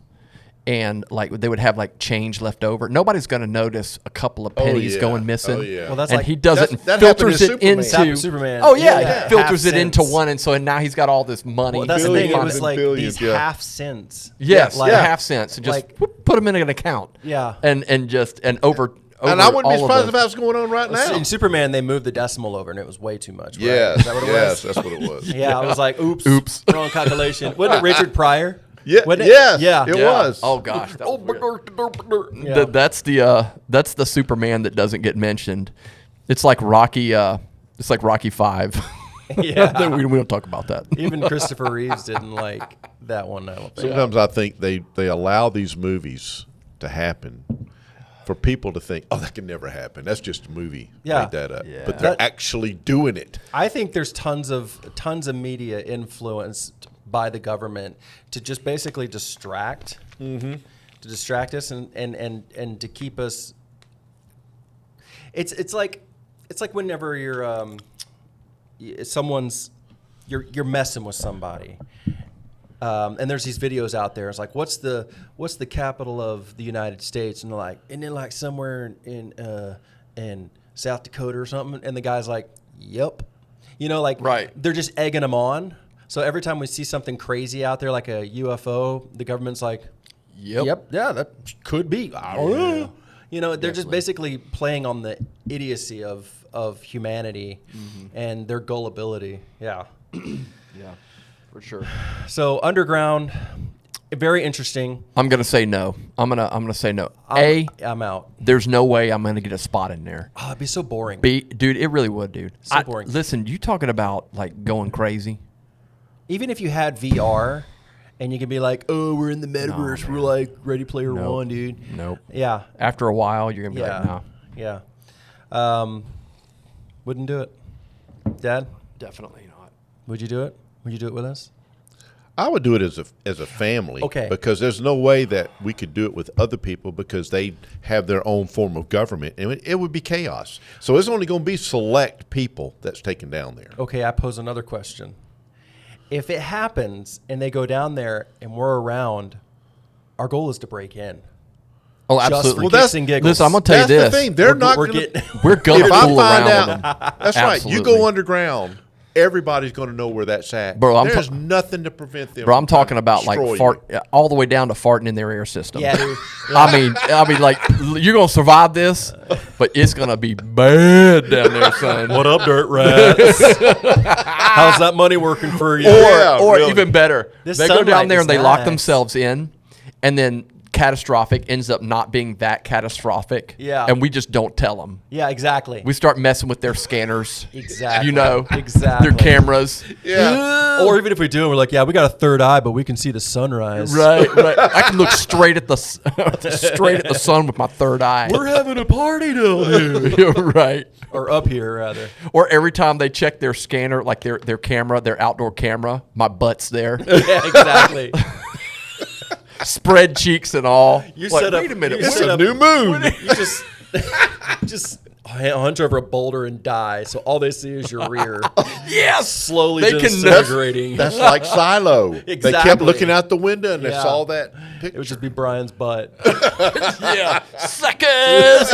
and like they would have like change left over. Nobody's going to notice a couple of pennies yeah. going missing. Oh, yeah. Well, that's and like- he does it and that happened filters in it Superman. into Superman. Oh yeah, Yeah. he filters Half it into cents. one, and so now he's got all this money. Well, that's the thing. It Billions was and like billions, these yeah. half cents. yes, like, half cents, and just like- put them in an account. Yeah. and over. And I wouldn't be all of surprised those- if that's going on right now. In Superman, they moved the decimal over, and it was way too much. Right? Yes, Is that what it yes, was? that's what it was. Yeah, I was like, oops, Oops. wrong calculation. Wasn't it Richard Pryor? Yeah, Wasn't it? yes, Yeah. it Yeah. was. Oh gosh, that was weird. Yeah. That's the Superman that doesn't get mentioned. It's like Rocky. It's like Rocky 5. Yeah. we don't talk about that. Even Christopher Reeves didn't like that one. I don't think. Sometimes I think they allow these movies to happen for people to think, oh, that can never happen. That's just a movie. Yeah. Made that up. Yeah. But they're That- actually doing it. I think there's tons of media influenced by the government to just basically distract, to distract us and to keep us. It's like whenever you're you're messing with somebody. And there's these videos out there. It's like, what's the capital of the United States? And they're like, isn't it like somewhere in South Dakota or something? And the guy's like, yep. You know, like Right. they're just egging them on. So every time we see something crazy out there, like a UFO, the government's like, Yep. yeah, that could be. I don't know. You know, they're just basically playing on the idiocy of humanity and their gullibility. Yeah. Yeah, for sure. So underground, very interesting. I'm gonna say no. I'm gonna say no. I'm out. There's no way I'm gonna get a spot in there. Oh, it'd be so boring. Dude, it really would, dude. So boring. Listen, you talking about like going crazy? Even if you had VR and you could be like, oh, we're in the metaverse. We're like Ready Player Nope. One, dude. Nope. Yeah. After a while, you're gonna be Yeah. like, no. Yeah. Wouldn't do it. Dad, Definitely not. would you do it? Would you do it with us? I would do it as a family. Okay. Because there's no way that we could do it with other people because they have their own form of government. And it would be chaos. So it's only going to be select people that's taken down there. Okay, I pose another question. If it happens and they go down there and we're around, our goal is to break in. Oh, Just absolutely. for Well, kicks that's- and giggles. Listen, I'm gonna tell you That's this. the thing. They're not we're going getting- We're gonna If I fool find around out, them. that's right. You Absolutely. go underground, everybody's going to know where that's at. Bro, I'm There's ta- nothing to prevent them. Bro, I'm from talking about like destroy fart you. all the way down to farting in their air system. Yeah, dude. I mean, like you're gonna survive this, but it's gonna be bad down there, son. What up, dirt rats? How's that money working for you? Yeah, or really. even better, This they go down sunlight there is and they lock nice. themselves in, and then catastrophic ends up not being that catastrophic. Yeah. and we just don't tell them. Yeah, exactly. We start messing with their scanners. Exactly. You know, Exactly. their cameras. Yeah. Or even if we do, we're like, yeah, we got a third eye, but we can see the sunrise. Right, right. I can look straight at the sun with my third eye. We're having a party down here. right. Or up here, rather. Or every time they check their scanner, like their camera, their outdoor camera, my butt's there. Yeah, exactly. Spread cheeks and all. You Like, set up- wait a minute. you It's set a up- new moon. You just hunch over a boulder and die. So all they see is your rear. Yes. Slowly They can- disintegrating. That's like Silo. They kept Exactly. looking out the window and they Yeah. saw that It picture. would just be Brian's butt. Yeah. Suckers.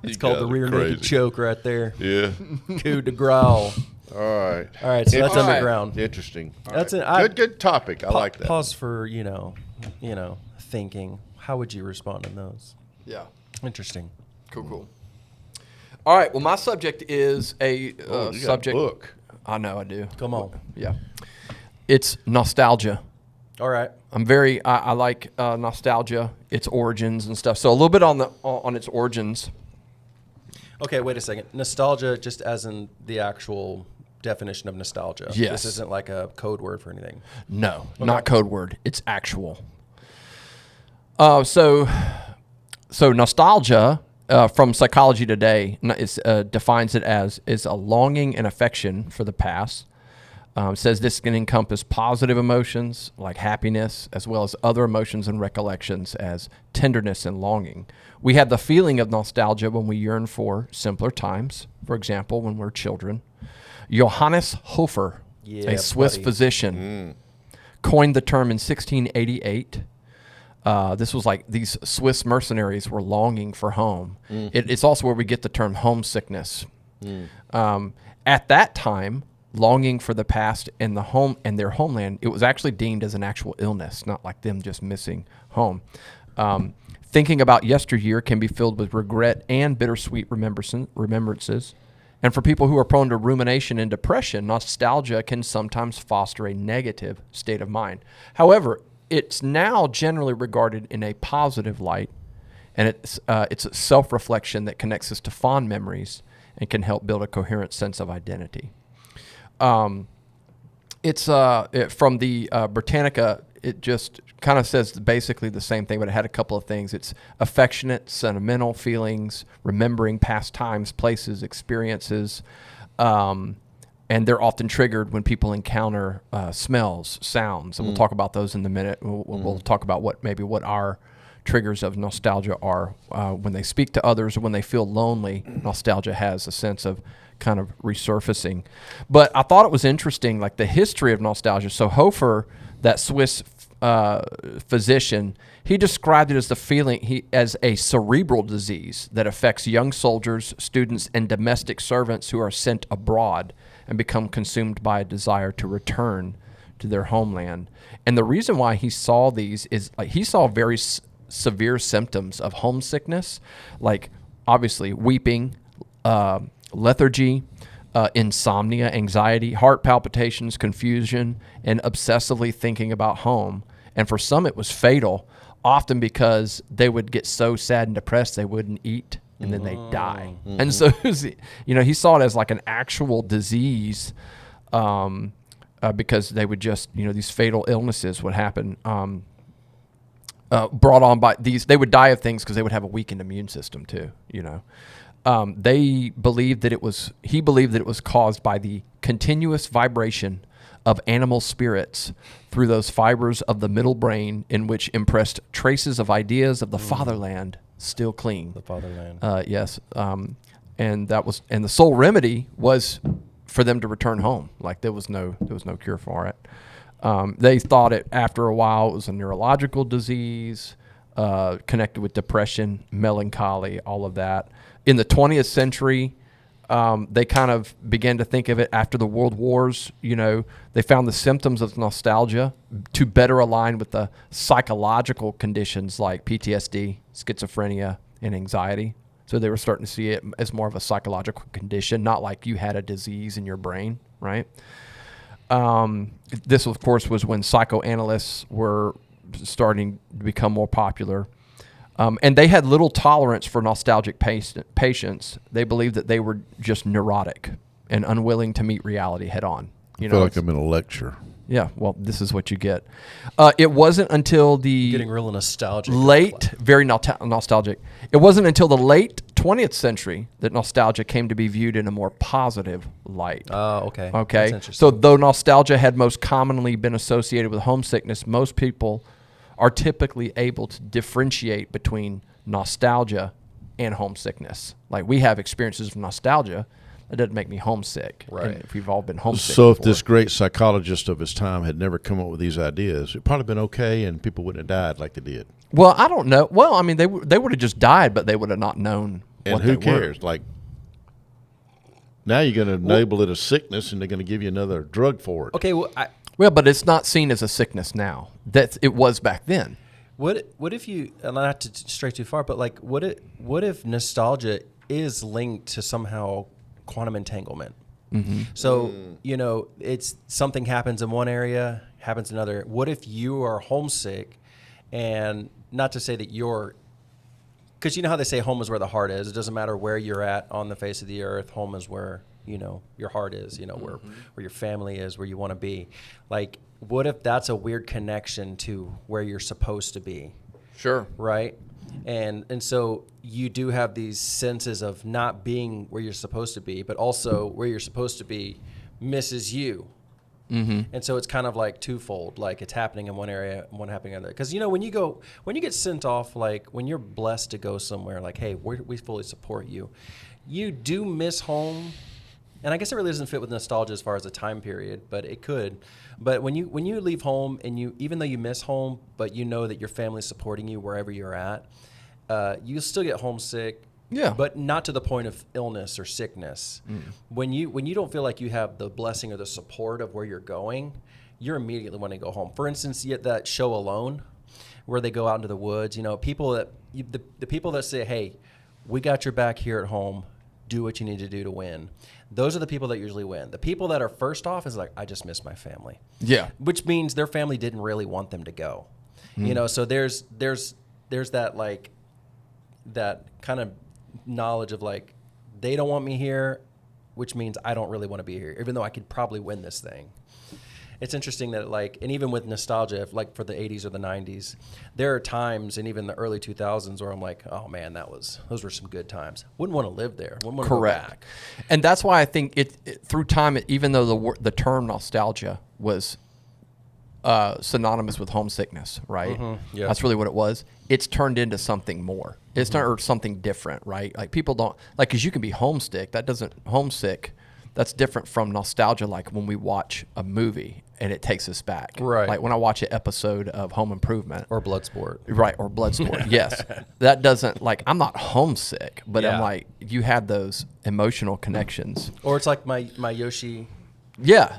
It's called the rear naked choke right there. Yeah. Coup de growl. All right. All right, so that's All right. underground. Interesting. That's All it. right. Good topic. I like that. Pause for thinking. How would you respond in those? Yeah. Interesting. Cool. All right. Well, my subject is a You got a subject. book. I know I do. Come on. Yeah. It's nostalgia. All right. I like nostalgia, its origins and stuff. So a little bit on its origins. Okay, wait a second. Nostalgia, just as in the actual definition of nostalgia. Yes. This isn't like a code word for anything. No, not code word. It's actual. So nostalgia from Psychology Today defines it as is a longing and affection for the past. Says this can encompass positive emotions like happiness, as well as other emotions and recollections as tenderness and longing. We have the feeling of nostalgia when we yearn for simpler times. For example, when we're children. Johannes Hofer, Yeah, a Swiss buddy. physician, coined the term in 1688. This was like these Swiss mercenaries were longing for home. It's also where we get the term homesickness. At that time, longing for the past and their homeland, it was actually deemed as an actual illness, not like them just missing home. Thinking about yesteryear can be filled with regret and bittersweet remembrances. And for people who are prone to rumination and depression, nostalgia can sometimes foster a negative state of mind. However, it's now generally regarded in a positive light, and it's a self-reflection that connects us to fond memories and can help build a coherent sense of identity. It's from the Britannica. It just kind of says basically the same thing, but it had a couple of things. It's affectionate, sentimental feelings, remembering past times, places, experiences, and they're often triggered when people encounter smells, sounds, and we'll talk about those in a minute. We'll talk about what our triggers of nostalgia are when they speak to others or when they feel lonely. Nostalgia has a sense of kind of resurfacing. But I thought it was interesting, like the history of nostalgia. So Hofer, that Swiss physician, he described it as the feeling as a cerebral disease that affects young soldiers, students, and domestic servants who are sent abroad and become consumed by a desire to return to their homeland. And the reason why he saw these is like he saw very severe symptoms of homesickness, like obviously weeping, lethargy, insomnia, anxiety, heart palpitations, confusion, and obsessively thinking about home. And for some, it was fatal, often because they would get so sad and depressed they wouldn't eat, and then they'd die. And so, he saw it as like an actual disease because they would just, these fatal illnesses would happen brought on by these. They would die of things because they would have a weakened immune system too, He believed that it was caused by the continuous vibration of animal spirits through those fibers of the middle brain in which impressed traces of ideas of the fatherland still cling. The fatherland. Yes. And the sole remedy was for them to return home. Like there was no cure for it. They thought after a while it was a neurological disease, connected with depression, melancholy, all of that. In the 20th century, they kind of began to think of it after the World Wars. They found the symptoms of nostalgia to better align with the psychological conditions like PTSD, schizophrenia, and anxiety. So they were starting to see it as more of a psychological condition, not like you had a disease in your brain, right? This, of course, was when psychoanalysts were starting to become more popular. And they had little tolerance for nostalgic patients. They believed that they were just neurotic and unwilling to meet reality head on. I feel like I'm in a lecture. Yeah, well, this is what you get. It wasn't until the Getting real nostalgic. Very nostalgic. It wasn't until the late 20th century that nostalgia came to be viewed in a more positive light. Oh, okay. Okay. That's interesting. So though nostalgia had most commonly been associated with homesickness, most people are typically able to differentiate between nostalgia and homesickness. Like we have experiences of nostalgia. That doesn't make me homesick. Right. And we've all been homesick So if before. this great psychologist of his time had never come up with these ideas, it'd probably been okay and people wouldn't have died like they did. Well, I don't know. Well, I mean, they would have just died, but they would have not known And what who they were. cares? Like, now you're going to label it a sickness and they're going to give you another drug for it. Okay, well, Well, but it's not seen as a sickness now. That it was back then. what if you, and not to stray too far, but like, what if nostalgia is linked to somehow quantum entanglement? Mm-hmm. So, it's something happens in one area, happens in another. What if you are homesick, and not to say that because you know how they say home is where the heart is. It doesn't matter where you're at on the face of the earth. Home is where, your heart is, where your family is, where you want to be. Like, what if that's a weird connection to where you're supposed to be? Sure. Right? And so you do have these senses of not being where you're supposed to be, but also where you're supposed to be misses you. Mm-hmm. And so it's kind of like twofold, like it's happening in one area and one happening in the other. Because, when you get sent off, like when you're blessed to go somewhere, like, hey, we fully support you, you do miss home, And I guess it really doesn't fit with nostalgia as far as a time period, but it could. But when you leave home and even though you miss home, but you know that your family's supporting you wherever you're at, you still get homesick. Yeah. But not to the point of illness or sickness. When you don't feel like you have the blessing or the support of where you're going, you're immediately wanting to go home. For instance, you get that show Alone, where they go out into the woods. The people that say, "Hey, we got your back here at home. Do what you need to do to win." Those are the people that usually win. The people that are first off is like, "I just miss my family." Yeah. Which means their family didn't really want them to go. So there's that like that kind of knowledge of like, they don't want me here, which means I don't really want to be here, even though I could probably win this thing. It's interesting that like, and even with nostalgia, if like for the 80s or the 90s, there are times, and even the early 2000s, where I'm like, oh man, those were some good times. Wouldn't want to live there. Wouldn't want to go back. And that's why I think it through time, even though the term nostalgia was synonymous with homesickness, right? Yeah. That's really what it was. It's turned into something more. It's not or something different, right? Like people don't like, because you can be homesick. That's different from nostalgia. Like when we watch a movie and it takes us back, Right. Like when I watch an episode of Home Improvement Or Bloodsport. right? Or Bloodsport, yes. That doesn't like I'm not homesick, but I'm Yeah. like you had those emotional connections. Or it's like my Yoshi, Yeah,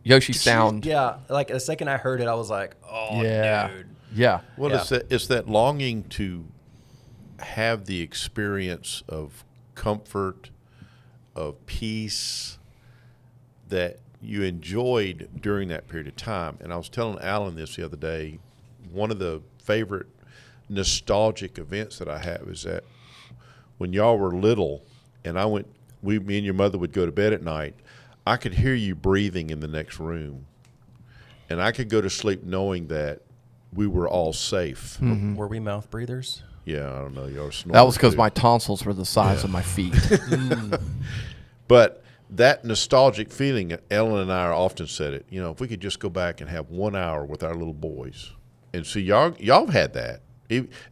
Yoshi sound. Yeah, like the second I heard it, I was like, oh, Yeah, dude. yeah. Well, Yeah. it's that longing to have the experience of comfort, of peace that you enjoyed during that period of time. And I was telling Alan this the other day. One of the favorite nostalgic events that I have is that when y'all were little, and me and your mother would go to bed at night, I could hear you breathing in the next room, and I could go to sleep knowing that we were all safe. Were we mouth breathers? Yeah, I don't know. Y'all were snoring. That was because too. my tonsils were the size of my feet. But that nostalgic feeling, Ellen and I often said it. If we could just go back and have 1 hour with our little boys, and see y'all have had that.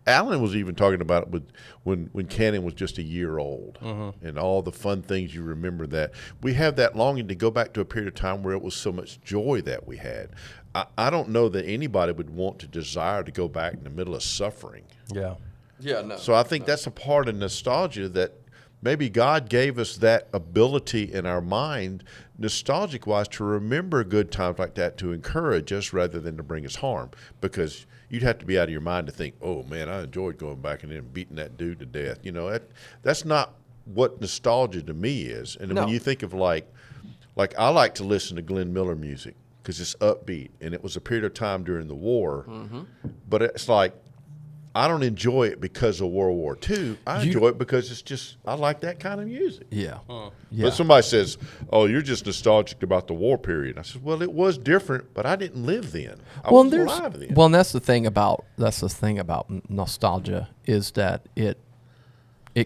Alan was even talking about it when Cannon was just a year old, and all the fun things you remember. That we have that longing to go back to a period of time where it was so much joy that we had. I don't know that anybody would want to desire to go back in the middle of suffering. Yeah. Yeah, no. So I think that's a part of nostalgia, that maybe God gave us that ability in our mind, nostalgic-wise, to remember good times like that, to encourage us rather than to bring us harm. Because you'd have to be out of your mind to think, oh, man, I enjoyed going back and then beating that dude to death. That's not what nostalgia to me is. And No. when you think of like I like to listen to Glenn Miller music because it's upbeat, and it was a period of time during the war. But it's like, I don't enjoy it because of World War II. I enjoy it because it's just, I like that kind of music. Yeah. Yeah. But somebody says, oh, you're just nostalgic about the war period. I said, well, it was different, but I didn't live then. I was alive then. Well, and that's the thing about nostalgia, is that it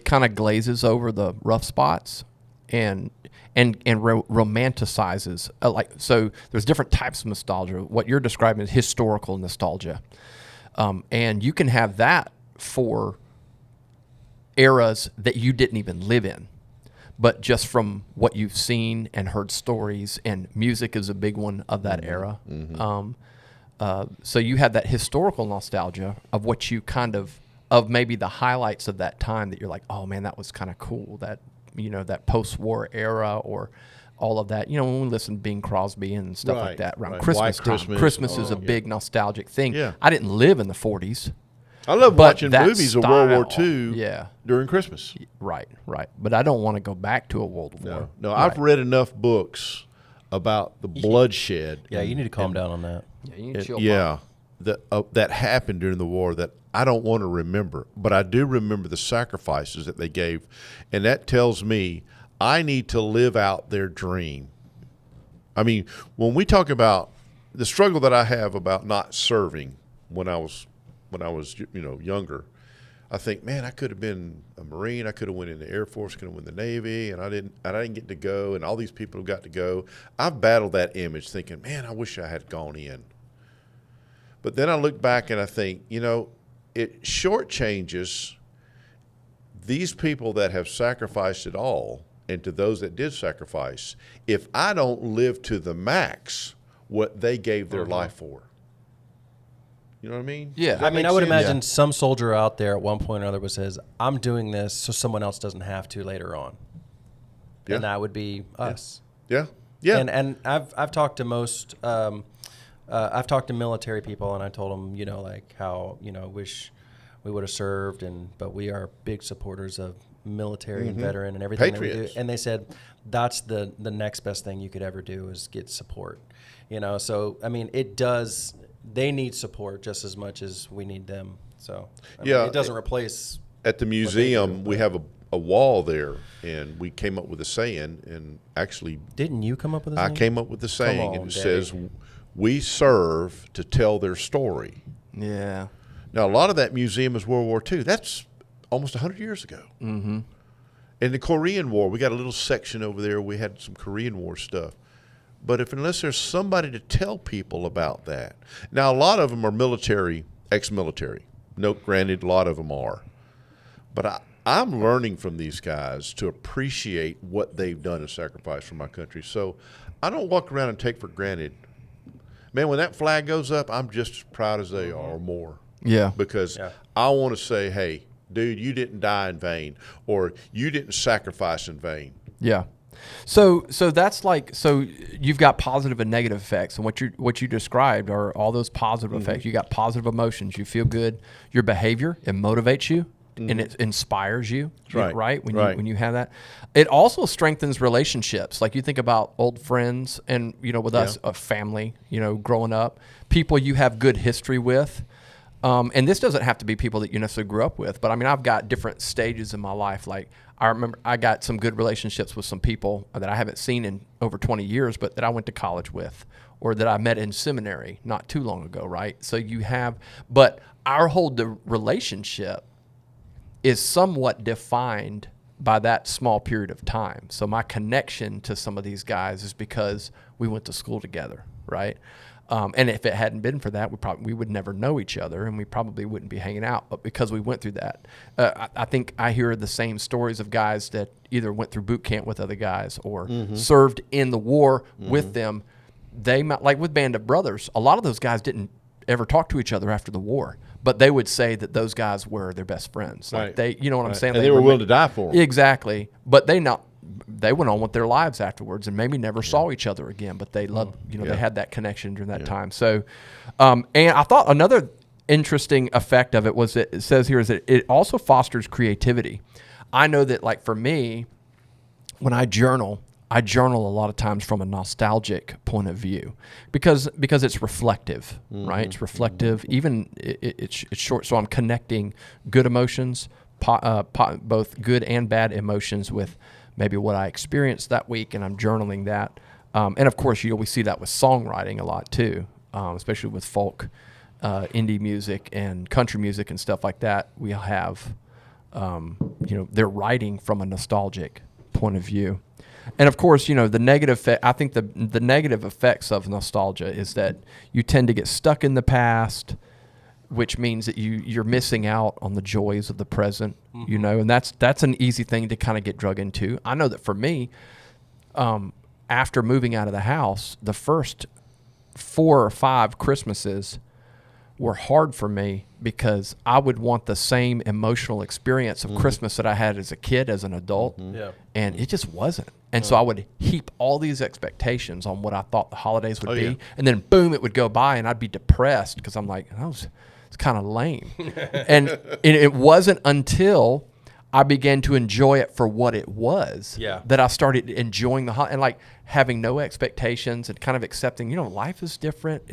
kind of glazes over the rough spots and romanticizes. So there's different types of nostalgia. What you're describing is historical nostalgia. And you can have that for eras that you didn't even live in, but just from what you've seen and heard stories, and music is a big one of that era. So you have that historical nostalgia of what you of maybe the highlights of that time that you're like, oh man, that was kind of cool. That, that post-war era, or all of that. When we listen to Bing Crosby and stuff like that around Christmas White time. Christmas Christmas and is a all that. big nostalgic thing. Yeah. I didn't live in the 40s. I love But watching that movies of World War style, II yeah. during Christmas. Right. But I don't want to go back to a World War. No, Right. I've read enough books about the bloodshed. Yeah, you need to calm down on that. Yeah, you need to chill. Yeah, that happened during the war that I don't want to remember, but I do remember the sacrifices that they gave, and that tells me I need to live out their dream. I mean, when we talk about the struggle that I have about not serving when I was younger, I think, man, I could have been a Marine. I could have went in the Air Force, could have went in the Navy, and I didn't get to go. And all these people have got to go. I've battled that image, thinking, man, I wish I had gone in. But then I look back and I think, it shortchanges these people that have sacrificed it all and to those that did sacrifice, if I don't live to the max what they gave their life for. You know what I mean? Yeah. Does that I mean, make I would sense? imagine some soldier out there at one point or another says, I'm doing this so someone else doesn't have to later on. Yeah. And that would be us. Yeah. Yeah. And I've talked to most I've talked to military people, and I told them, you know, like how, you know, wish we would have served, but we are big supporters of military and veteran and everything that we do. Patriots. And they said that's the next best thing you could ever do is get support. You know, so I mean, they need support just as much as we need them. So I mean, Yeah, it doesn't replace. At the museum, we have a wall there, and we came up with a saying, and actually Didn't you come up with this? I came up with the saying, on, and it Daddy. says, we serve to tell their story. Yeah. Now, a lot of that museum is World War II. That's almost 100 years ago. Mm-hmm. In the Korean War, we got a little section over there. We had some Korean War stuff. But unless there's somebody to tell people about that. Now, a lot of them are military, ex-military. No, granted, a lot of them are. But I'm learning from these guys to appreciate what they've done and sacrificed for my country. So I don't walk around and take for granted. Man, when that flag goes up, I'm just as proud as they are or more. Yeah. Because Yeah. I want to say, hey, dude, you didn't die in vain, or you didn't sacrifice in vain. Yeah. So that's like, so you've got positive and negative effects, and what you described are all those positive effects. You got positive emotions. You feel good. Your behavior, it motivates you and it inspires you. right. Right. Right. When you have that, it also strengthens relationships. Like you think about old friends, and with us, a family. Growing up, people you have good history with. And this doesn't have to be people that you necessarily grew up with, but I mean, I've got different stages in my life. Like I remember I got some good relationships with some people that I haven't seen in over 20 years, but that I went to college with, or that I met in seminary not too long ago. Right. So but our whole relationship is somewhat defined by that small period of time. So my connection to some of these guys is because we went to school together. Right. And if it hadn't been for that, we would never know each other, and we probably wouldn't be hanging out. But because we went through that, I think I hear the same stories of guys that either went through boot camp with other guys or served in the war with them. They might, like with Band of Brothers, a lot of those guys didn't ever talk to each other after the war, but they would say that those guys were their best friends. Like Right. you know what I'm saying? And they were willing to die for them. Exactly. But they went on with their lives afterwards and maybe never saw each other again, but they loved, they had that connection during that time. So, and I thought another interesting effect of it was that it says here is that it also fosters creativity. I know that, like, for me, when I journal a lot of times from a nostalgic point of view because it's reflective, right? It's reflective. Even it's short. So I'm connecting good emotions, both good and bad emotions with maybe what I experienced that week, and I'm journaling that. And of course, we see that with songwriting a lot too, especially with folk, indie music and country music and stuff like that. We have, they're writing from a nostalgic point of view. And of course, the negative, I think the negative effects of nostalgia is that you tend to get stuck in the past, which means that you're missing out on the joys of the present, and that's an easy thing to kind of get drug into. I know that for me, after moving out of the house, the first 4 or 5 Christmases were hard for me because I would want the same emotional experience of Christmas that I had as a kid, as an adult, and it just wasn't. And so I would heap all these expectations on what I thought the holidays would be, and then boom, it would go by, and I'd be depressed because I'm like, it's kind of lame. And it wasn't until I began to enjoy it for what it was that I started enjoying and like having no expectations and kind of accepting, life is different,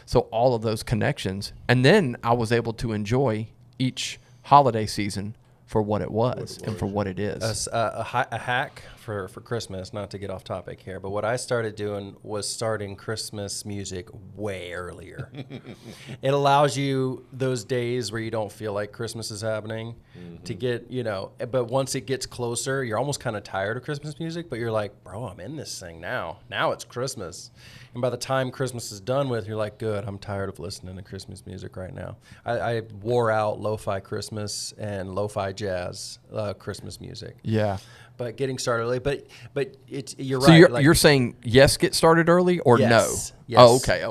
so all of those connections. And then I was able to enjoy each holiday season for what it was and for what it is. A hack for Christmas, not to get off topic here, but what I started doing was starting Christmas music way earlier. It allows you those days where you don't feel like Christmas is happening to get, but once it gets closer, you're almost kind of tired of Christmas music, but you're like, bro, I'm in this thing now. Now it's Christmas. And by the time Christmas is done with, you're like, good, I'm tired of listening to Christmas music right now. I wore out lo-fi Christmas and lo-fi jazz Christmas music. Yeah. But getting started early, but you're So right. you're saying yes, get started early, or yes, no? Yes. Oh, okay.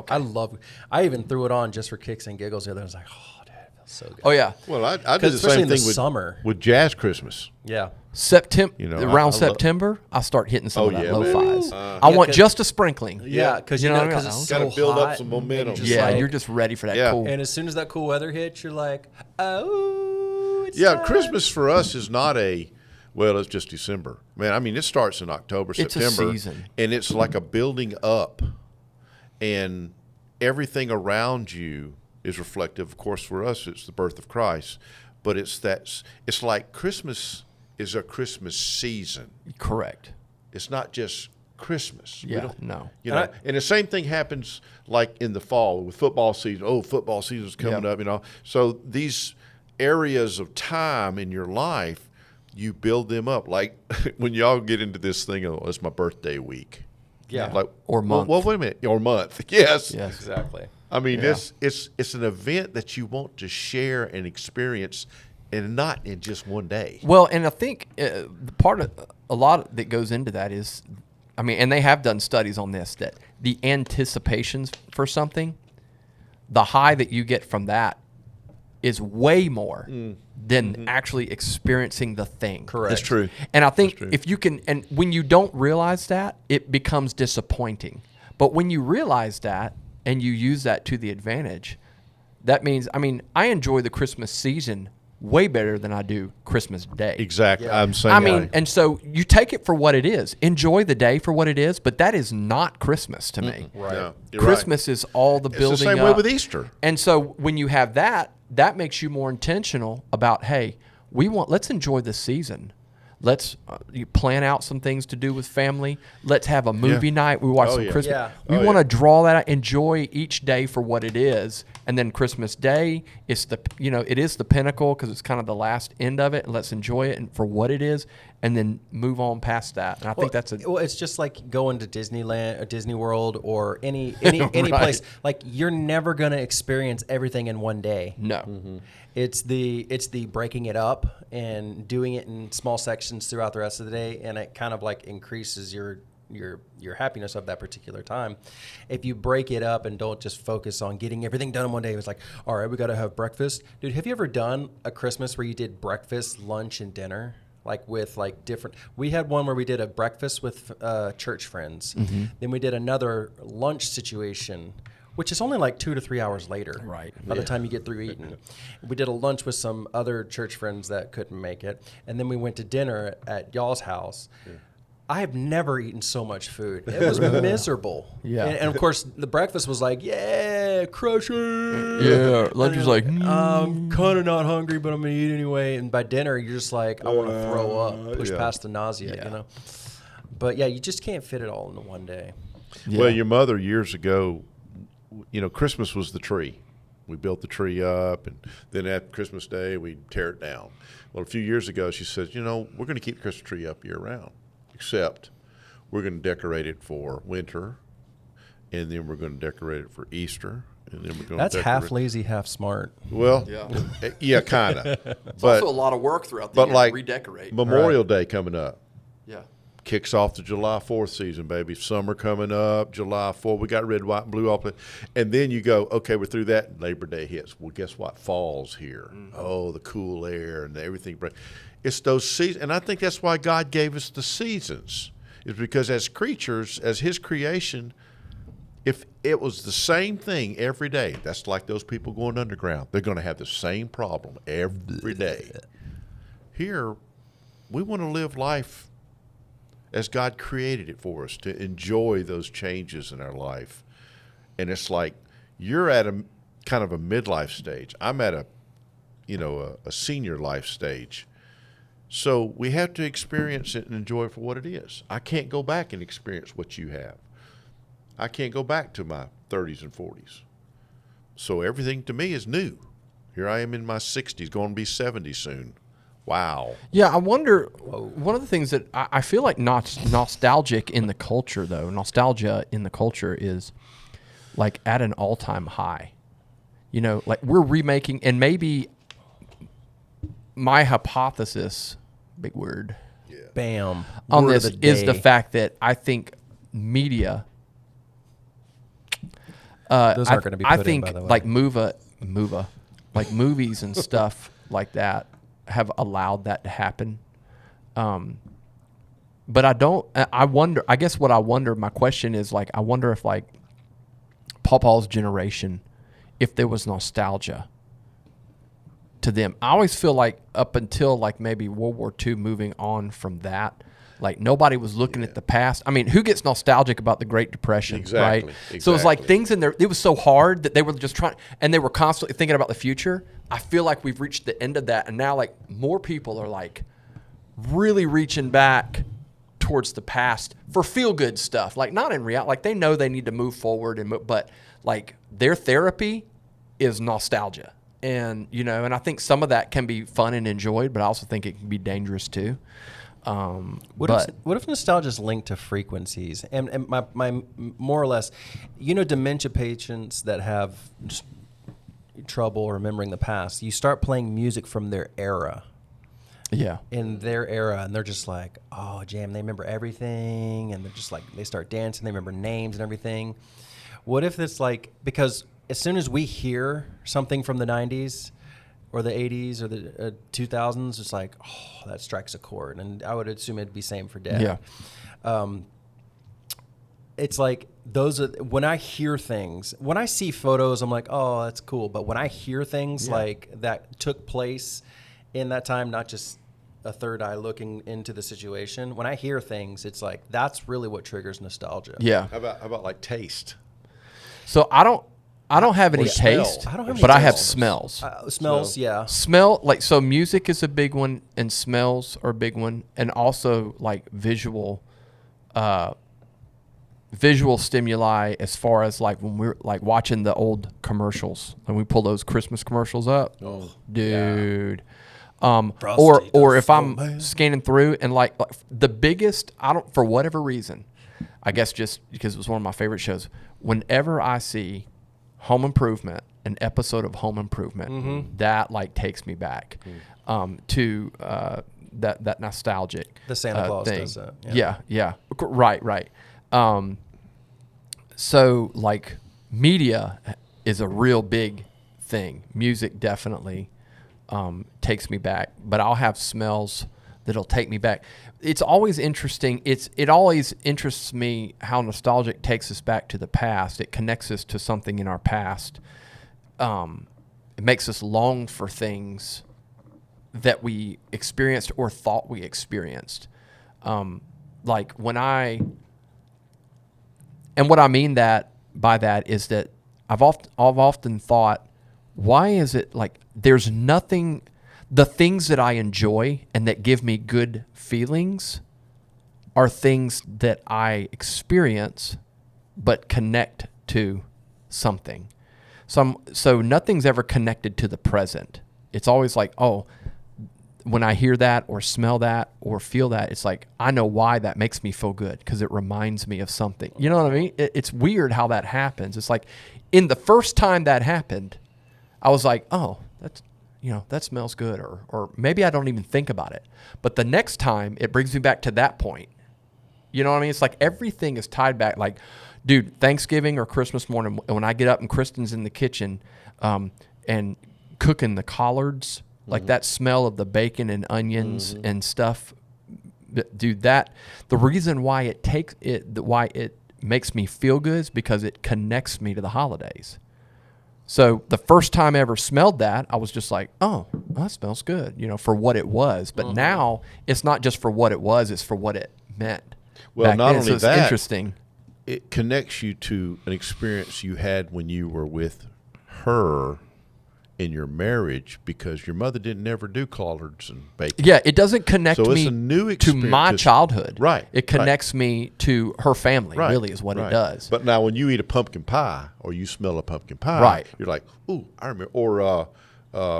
I even threw it on just for kicks and giggles the other day. I was like, oh, dude, it feels so good. Oh yeah. Well, I did the Especially same in the thing with summer. with Jazz Christmas. Yeah. September, I around love- September, I start hitting some Oh, of that yeah, lo-fi's. man. I Yeah, want 'cause- just a sprinkling. Yeah, because You know what I mean? it's Gotta so Gotta build up hot, some and momentum. just Yeah, like- you're just ready for that Yeah. cool. And as soon as that cool weather hits, you're like, oh, it's Yeah, time. Christmas for us is not it's just December. Man, I mean, it starts in October, It's a September. season. And it's like a building up. And everything around you is reflective. Of course, for us, it's the birth of Christ. But it's like Christmas is a Christmas season. Correct. It's not just Christmas. Yeah, no. And the same thing happens like in the fall with football season. Oh, football season's coming Yeah. up, So these areas of time in your life, you build them up. Like when y'all get into this thing, oh, it's my birthday week. Yeah. Like Or month. Well, wait a minute. Or month. Yes. Yes. Exactly. I mean, Yeah. it's an event that you want to share and experience, and not in just one day. Well, and I think part of a lot that goes into that is, and they have done studies on this, that the anticipations for something, the high that you get from that is way more than actually experiencing the thing. Correct. That's true. And I think true. if you can, and when you don't realize that, it becomes disappointing. But when you realize that and you use that to the advantage, that means, I enjoy the Christmas season way better than I do Christmas Day. Exactly. Yeah. I'm saying. And so you take it for what it is. Enjoy the day for what it is, but that is not Christmas to me. Right. Yeah, you're right. Christmas is all the It's building the same up. way with Easter. And so when you have that, that makes you more intentional about, hey, let's enjoy this season. Let's you plan out some things to do with family. Let's have a movie night. We watch Oh, some yeah. Christmas. Yeah. We Oh, want to yeah. draw that out, enjoy each day for what it is. And then Christmas Day, it is the pinnacle because it's kind of the last end of it. And let's enjoy it and for what it is, and then move on past that. And I think that's Well, it's just like going to Disneyland or Disney World or any place. Like you're never gonna experience everything in one day. no. It's the breaking it up and doing it in small sections throughout the rest of the day, and it kind of like increases your happiness of that particular time. If you break it up and don't just focus on getting everything done in one day, it's like, all right, we got to have breakfast. Dude, have you ever done a Christmas where you did breakfast, lunch, and dinner? Like with like different, we had one where we did a breakfast with church friends. Then we did another lunch situation, which is only like 2 to 3 hours later. Right. By the time you get through eating. We did a lunch with some other church friends that couldn't make it. And then we went to dinner at y'all's house. I have never eaten so much food. It was miserable. Yeah. And of course, the breakfast was like, yeah, crush it. Yeah. Lunch was like, I'm kind of not hungry, but I'm going to eat anyway. And by dinner, you're just like, I want to throw up, push yeah. past the nausea, Yeah. But yeah, you just can't fit it all into one day. Well, your mother years ago, Christmas was the tree. We built the tree up, and then at Christmas Day, we'd tear it down. Well, a few years ago, she said, we're going to keep the Christmas tree up year round, except we're going to decorate it for winter, and then we're going to decorate it for Easter, and then we're going That's to half lazy, half smart. Well, Yeah. yeah, kind of. it's also a lot of work throughout the but year like to redecorate. Memorial Day coming up. Yeah. Kicks off the July 4th season, baby. Summer coming up, July 4th. We got red, white, and blue all. And then you go, okay, we're through that. Labor Day hits. Well, guess what? Fall's here. Oh, the cool air and everything. It's those seasons. And I think that's why God gave us the seasons, is because as creatures, as His creation, if it was the same thing every day, that's like those people going underground. They're going to have the same problem every day. Here, we want to live life as God created it for us, to enjoy those changes in our life. And it's like you're at a kind of a midlife stage. I'm at a senior life stage. So we have to experience it and enjoy it for what it is. I can't go back and experience what you have. I can't go back to my 30s and 40s. So everything to me is new. Here I am in my 60s, going to be 70 soon. Wow. Yeah, I wonder. One of the things that I feel like nostalgic in the culture, though, nostalgia in the culture is like at an all-time high. You know, like we're remaking, and maybe my hypothesis, big word, Bam. on Word this of the is the day. fact that I think media. Those aren't gonna be I put in, think by the way. like like movies and stuff like that have allowed that to happen. But I don't. I wonder. I guess what I wonder. My question is like, I wonder if like Paul's generation, if there was nostalgia to them. I always feel like up until like maybe World War II, moving on from that, like nobody was looking at the past. I mean, who gets nostalgic about the Great Depression, Exactly, right? So it was like exactly. things in there. It was so hard that they were just trying, and they were constantly thinking about the future. I feel like we've reached the end of that, and now like more people are like really reaching back towards the past for feel good stuff. Like not in reality. Like they know they need to move forward, but like their therapy is nostalgia. And, you know, and I think some of that can be fun and enjoyed, but I also think it can be dangerous too. What if nostalgia is linked to frequencies? And my more or less, you know, dementia patients that have just trouble remembering the past, you start playing music from their era. Yeah. In their era, and they're just like, oh, jam, they remember everything, and they're just like, they start dancing, they remember names and everything. What if it's like, because as soon as we hear something from the 90s or the 80s or the 2000s, it's like, oh, that strikes a chord. And I would assume it'd be same for Dad. Yeah. It's like those are, when I hear things, when I see photos, I'm like, oh, that's cool. But when I hear things like that took place in that time, not just a third eye looking into the situation, when I hear things, it's like, that's really what triggers nostalgia. Yeah. How about like taste? So I don't have any smell. taste, I don't have any but I have smells. smells. Smells, yeah. Smell, like, so music is a big one, and smells are a big one, and also like visual stimuli, as far as like when we're like watching the old commercials and we pull those Christmas commercials up, dude. Frosty Or the if I'm Snowman. scanning through and like the biggest, for whatever reason, I guess just because it was one of my favorite shows, whenever I see Home Improvement, an episode of Home Improvement, that like takes me back to that nostalgic The Santa Claus thing. does that. Yeah. Right. So like media is a real big thing. Music definitely takes me back, but I'll have smells that'll take me back. It's always interesting. It always interests me how nostalgic takes us back to the past. It connects us to something in our past. It makes us long for things that we experienced or thought we experienced. Like when and what I mean by that is that I've often thought, why is it like there's nothing, the things that I enjoy and that give me good feelings are things that I experience but connect to something. So nothing's ever connected to the present. It's always like, oh, when I hear that or smell that or feel that, it's like, I know why that makes me feel good because it reminds me of something. You know what I mean? It's weird how that happens. It's like in the first time that happened, I was like, oh, that smells good. Or maybe I don't even think about it. But the next time it brings me back to that point. You know what I mean? It's like everything is tied back. Like, dude, Thanksgiving or Christmas morning, when I get up and Kristen's in the kitchen and cooking the collards, like that smell of the bacon and onions and stuff, dude, the reason why why it makes me feel good is because it connects me to the holidays. So the first time I ever smelled that, I was just like, oh, that smells good, for what it was. But now it's not just for what it was, it's for what it meant. Well, back not then. only So it's that, interesting. it connects you to an experience you had when you were with her in your marriage because your mother didn't never do collards and bacon. Yeah, it doesn't connect So it's me a new to experience. my It's- childhood. Right, It connects me to her family, Right, really, is what right. it does. But now when you eat a pumpkin pie or you smell a pumpkin pie, Right. you're like, ooh, I remember. Or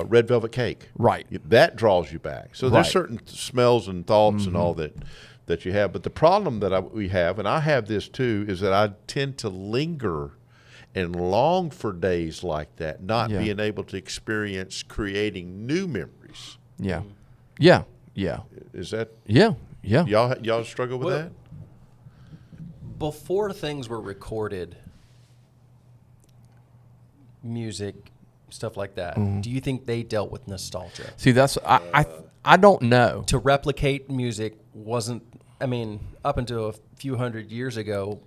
red velvet cake. Right. That draws you back. So there's Right. certain smells and thoughts and all that you have. But the problem that we have, and I have this too, is that I tend to linger and long for days like that, not Yeah. being able to experience creating new memories. Yeah. Yeah. Yeah. Is that Yeah. Yeah. y'all struggle with Well, that? Before things were recorded, music, stuff like that, do you think they dealt with nostalgia? See, that's I don't know. To replicate music wasn't, I mean, up until a few hundred years ago,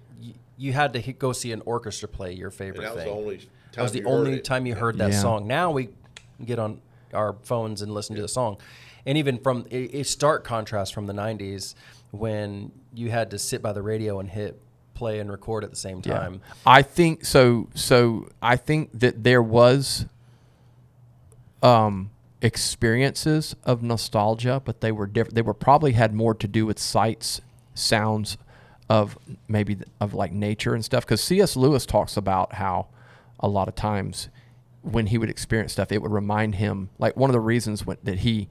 you had to go see an orchestra play your favorite thing. That was the only time you heard that Yeah. song. Now we get on our phones and listen to the song. And even from a stark contrast from the 90s when you had to sit by the radio and hit play and record at the same time. I think so. So I think that there was experiences of nostalgia, but they were different. They were probably had more to do with sights, sounds of maybe of like nature and stuff. Because C.S. Lewis talks about how a lot of times when he would experience stuff, it would remind him. Like one of the reasons that he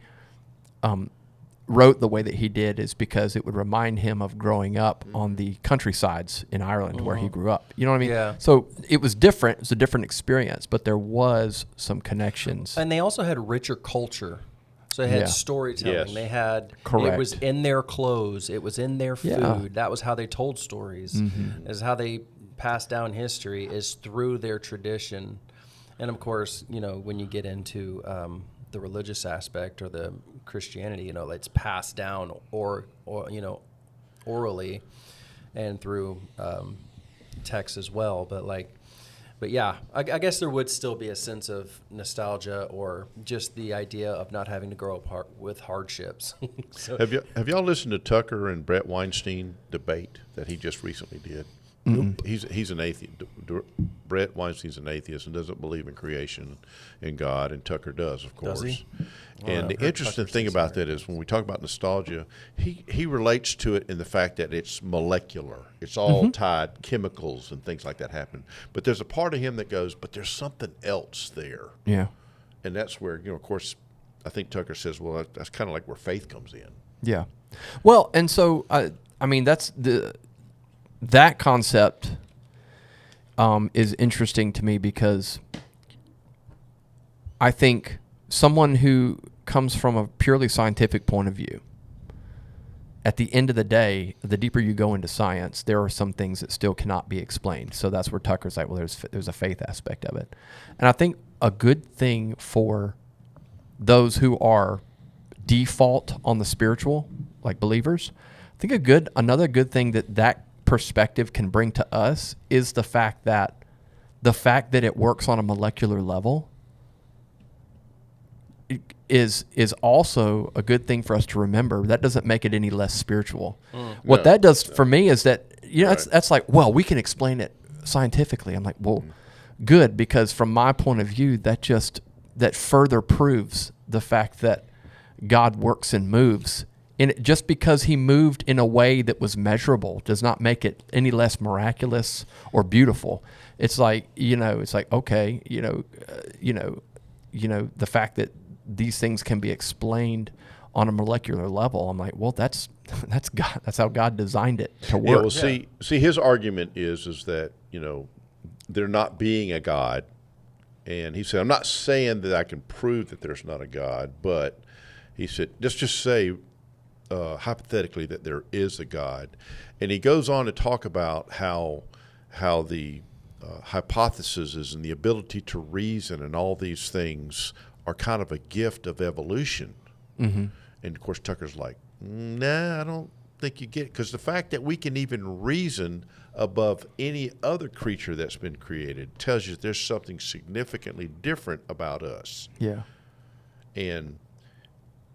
wrote the way that he did is because it would remind him of growing up on the countrysides in Ireland where he grew up. You know what I mean? Yeah. So it was different. It was a different experience, but there was some connections. And they also had richer culture. So they had Yeah. storytelling. Yes. They had, Correct. it was in their clothes. It was in their food. Yeah. That was how they told stories. Is how they passed down history is through their tradition. And of course, you know, when you get into the religious aspect or the Christianity, you know, it's passed down or you know, orally and through text as well. But yeah, I guess there would still be a sense of nostalgia or just the idea of not having to grow up with hardships. So, Have y'all listened to Tucker and Brett Weinstein debate that he just recently did? He's an atheist. Brett Weinstein's an atheist and doesn't believe in creation and God, and Tucker does, of course. Does he? And the interesting thing about that is when we talk about nostalgia, he relates to it in the fact that it's molecular. It's all tied, chemicals and things like that happen. But there's a part of him that goes, but there's something else there. Yeah. And that's where, you know, of course, I think Tucker says, well, that's kind of like where faith comes in. Yeah. Well, and so, I mean, that concept is interesting to me because I think someone who comes from a purely scientific point of view, at the end of the day, the deeper you go into science, there are some things that still cannot be explained. So that's where Tucker's like, well, there's a faith aspect of it. And I think a good thing for those who are default on the spiritual, like believers, I think another good thing that perspective can bring to us is the fact that it works on a molecular level is also a good thing for us to remember. That doesn't make it any less spiritual. What No. that does for me is that, you know, Right. that's like, well, we can explain it scientifically. I'm like, well, good, because from my point of view, that further proves the fact that God works and moves. And just because he moved in a way that was measurable does not make it any less miraculous or beautiful. It's like, okay, the fact that these things can be explained on a molecular level. I'm like, well, that's God. That's how God designed it to work. Yeah, well, see, his argument is that, you know, there not being a God, and he said, I'm not saying that I can prove that there's not a God, but he said, let's just say hypothetically that there is a God, and he goes on to talk about how the hypotheses and the ability to reason and all these things are kind of a gift of evolution. Mm-hmm. And of course, Tucker's like, nah, I don't think you get it, because the fact that we can even reason above any other creature that's been created tells you there's something significantly different about us. Yeah. And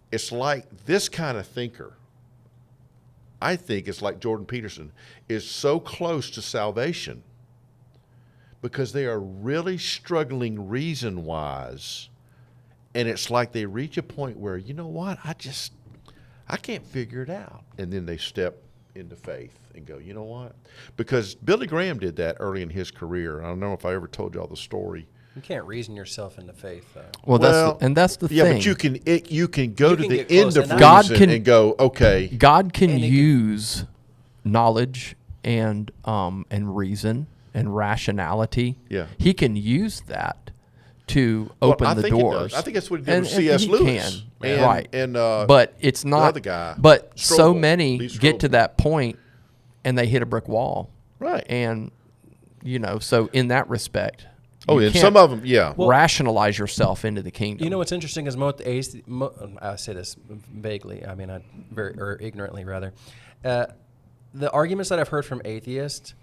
it's like this kind of thinker, I think it's like Jordan Peterson, is so close to salvation because they are really struggling reason-wise and it's like they reach a point where, you know what, I can't figure it out. And then they step into faith and go, you know what? Because Billy Graham did that early in his career. I don't know if I ever told y'all the story. You can't reason yourself into faith, though. Well, that's the yeah, thing. but you can go You to can the get close, end of and God reason can- and go, okay. God can And it can- use knowledge and reason and rationality. Yeah. He can use that to Well, open I the think he doors. does. I think that's what he did And- with and C.S. he Lewis. can. And, Right. And but it's not. other guy, But so Strobel, many Lee get to Strobel. that point, and they hit a brick wall. Right. And so in that respect, Oh, you and can't some of them, yeah. rationalize yourself into the kingdom. You know what's interesting is I say this vaguely. I mean, or ignorantly rather. The arguments that I've heard from atheists,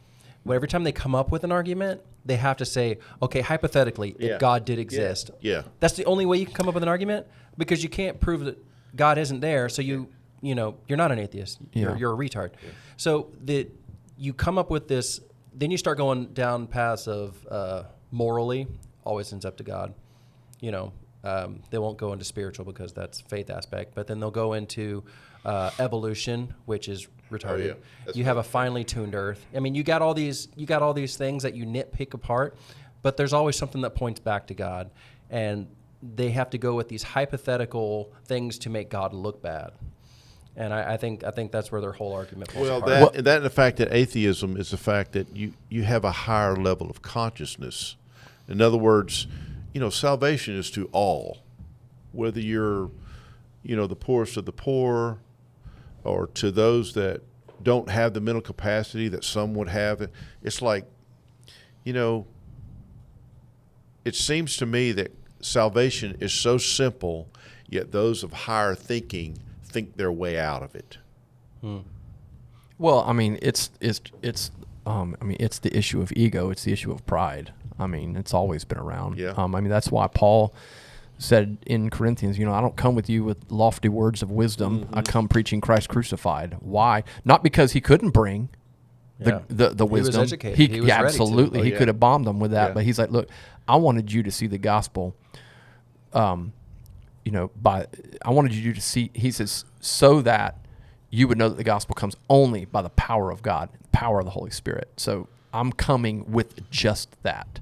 every time they come up with an argument, they have to say, okay, hypothetically, Yeah. if God did exist, Yeah. that's the only way you can come up with an argument, because you can't prove that God isn't there. So you're not an atheist. Yeah. You're a retard. So that you come up with this, then you start going down paths of morally, always ends up to God. They won't go into spiritual because that's faith aspect, but then they'll go into evolution, which is retarded. yeah. That's You have a finely tuned earth. I mean, you got all these things that you nitpick apart, but there's always something that points back to God, and they have to go with these hypothetical things to make God look bad. And I think that's where their whole argument falls Well, apart. that and the fact that atheism is the fact that you have a higher level of consciousness. In other words, salvation is to all, whether you're, the poorest of the poor, or to those that don't have the mental capacity that some would have. It's like, it seems to me that salvation is so simple, yet those of higher thinking think their way out of it. Well, I mean, it's the issue of ego. It's the issue of pride. I mean, it's always been around. Yeah. I mean, that's why Paul said in Corinthians, I don't come with you with lofty words of wisdom. Mm-hmm. I come preaching Christ crucified. Why? Not because he couldn't bring the was wisdom. educated. He was ready to. Absolutely. Oh, He yeah. could have bombed them with that, Yeah. but he's like, look, I wanted you to see the gospel. I wanted you to see. He says, so that you would know that the gospel comes only by the power of God, power of the Holy Spirit. So I'm coming with just that,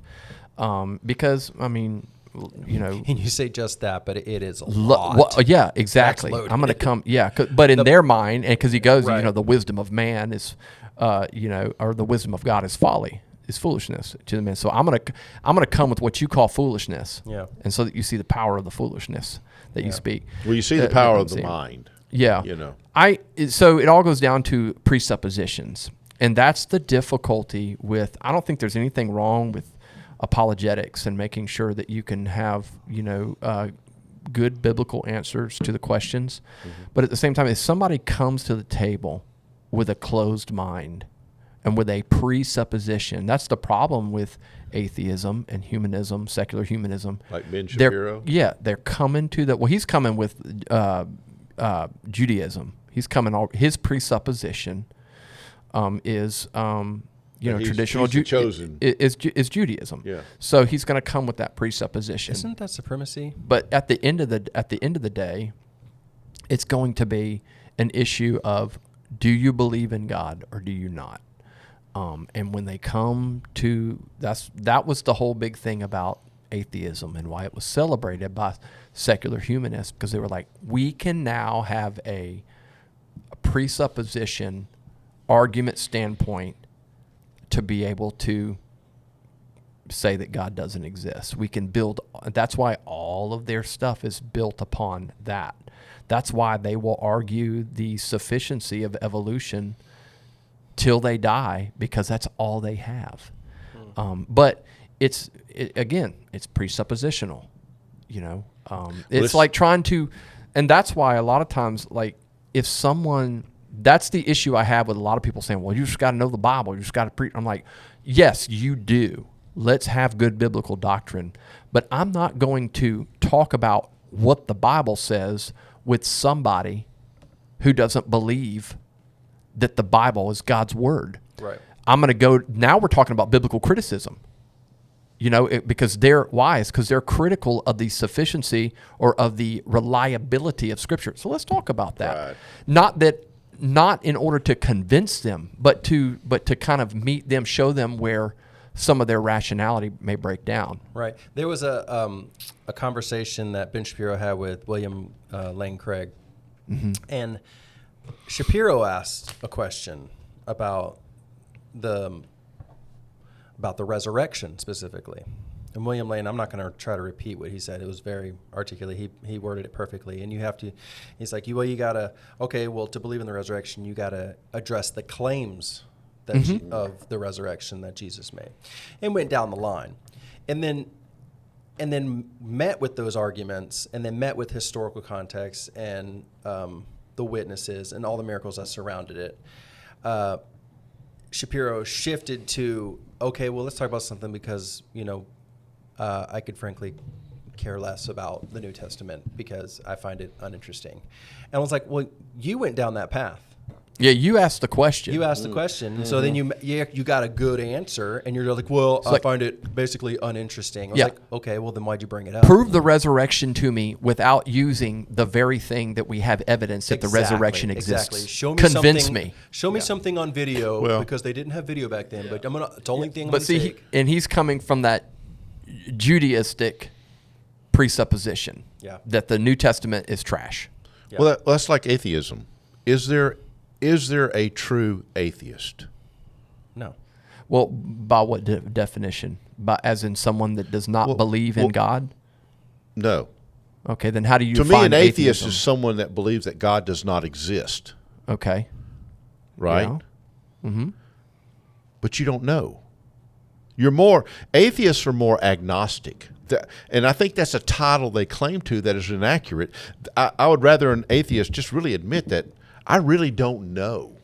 because I mean, And you say just that, but it is a lot. well, yeah, exactly. That's I'm going to loaded. come, but in their mind, and because he goes, Right. the wisdom of man is, or the wisdom of God is folly, is foolishness to the man. So I'm gonna come with what you call foolishness, Yeah. and so that you see the power of the foolishness that you speak. Well, you see the that power I'm of the seeing. mind. Yeah. So it all goes down to presuppositions. And that's the difficulty with, I don't think there's anything wrong with apologetics and making sure that you can have, good biblical answers to the questions. Mm-hmm. But at the same time, if somebody comes to the table with a closed mind and with a presupposition, that's the problem with atheism and humanism, secular humanism. Like Ben Shapiro? They're coming to that. Well, he's coming with Judaism. He's coming. His presupposition is he's- traditional he's the chosen. is Judaism. Yeah. So he's going to come with that presupposition. Isn't that supremacy? But at the end of the day, it's going to be an issue of, do you believe in God or do you not? And when they come to that was the whole big thing about atheism and why it was celebrated by secular humanists, because they were like, we can now have a presupposition argument standpoint to be able to say that God doesn't exist. We can build. That's why all of their stuff is built upon that. That's why they will argue the sufficiency of evolution till they die, because that's all they have. But it's presuppositional. It's like trying to, and that's why a lot of times, like, if someone, that's the issue I have with a lot of people saying, well, you just got to know the Bible. You just got to preach. I'm like, yes, you do. Let's have good biblical doctrine. But I'm not going to talk about what the Bible says with somebody who doesn't believe that the Bible is God's word. Right. I'm going to go, now we're talking about biblical criticism. because they're wise, because they're critical of the sufficiency or of the reliability of Scripture. So let's talk about that. Right. Not in order to convince them, but to kind of meet them, show them where some of their rationality may break down. Right. There was a conversation that Ben Shapiro had with William Lane Craig, and Shapiro asked a question about the resurrection specifically. And William Lane, I'm not going to try to repeat what he said. It was very articulate. He worded it perfectly. And he's like, you got to, to believe in the resurrection, you got to address the claims that of the resurrection that Jesus made. And went down the line. And then met with those arguments, and then met with historical context and the witnesses and all the miracles that surrounded it. Shapiro shifted to, let's talk about something because, I could frankly care less about the New Testament because I find it uninteresting. And I was like, well, you went down that path. Yeah, you asked the question. You asked the question, so then you got a good answer, and you're like, well, I find it basically uninteresting. I was like, okay, well, then why'd you bring it up? Prove the resurrection to me without using the very thing that we have evidence that the resurrection exists. Exactly. Show me Convince me. Show me something on video because they didn't have video back then. But it's the only thing. But see, and he's coming from that Judaistic presupposition that the New Testament is trash. Yeah. Well, that's like atheism. Is there a true atheist? No. Well, by what definition? As in someone that does not believe in God? No. Okay, then how do you To define me, an atheist atheism? is someone that believes that God does not exist. Okay. Right? Yeah. Mm-hmm. But you don't know. Atheists are more agnostic. And I think that's a title they claim to that is inaccurate. I would rather an atheist just really admit that I really don't know.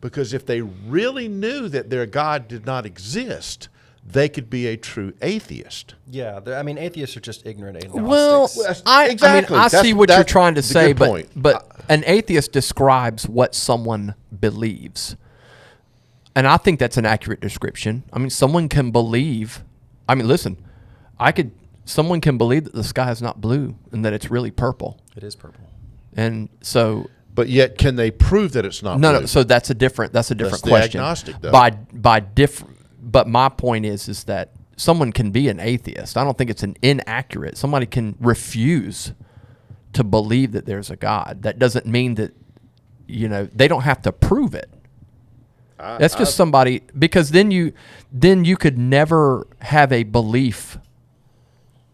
Because if they really knew that their God did not exist, they could be a true atheist. Yeah, atheists are just ignorant agnostics. Well, I see what you're trying to say, but an atheist describes what someone believes. And I think that's an accurate description. Someone can believe, someone can believe that the sky is not blue and that it's really purple. It is purple. And so... But yet, can they prove that it's not blue? No. So that's a different question. Agnostic, though. But my point is that someone can be an atheist. I don't think it's an inaccurate. Somebody can refuse to believe that there's a God. That doesn't mean that they don't have to prove it. That's just somebody, because then you could never have a belief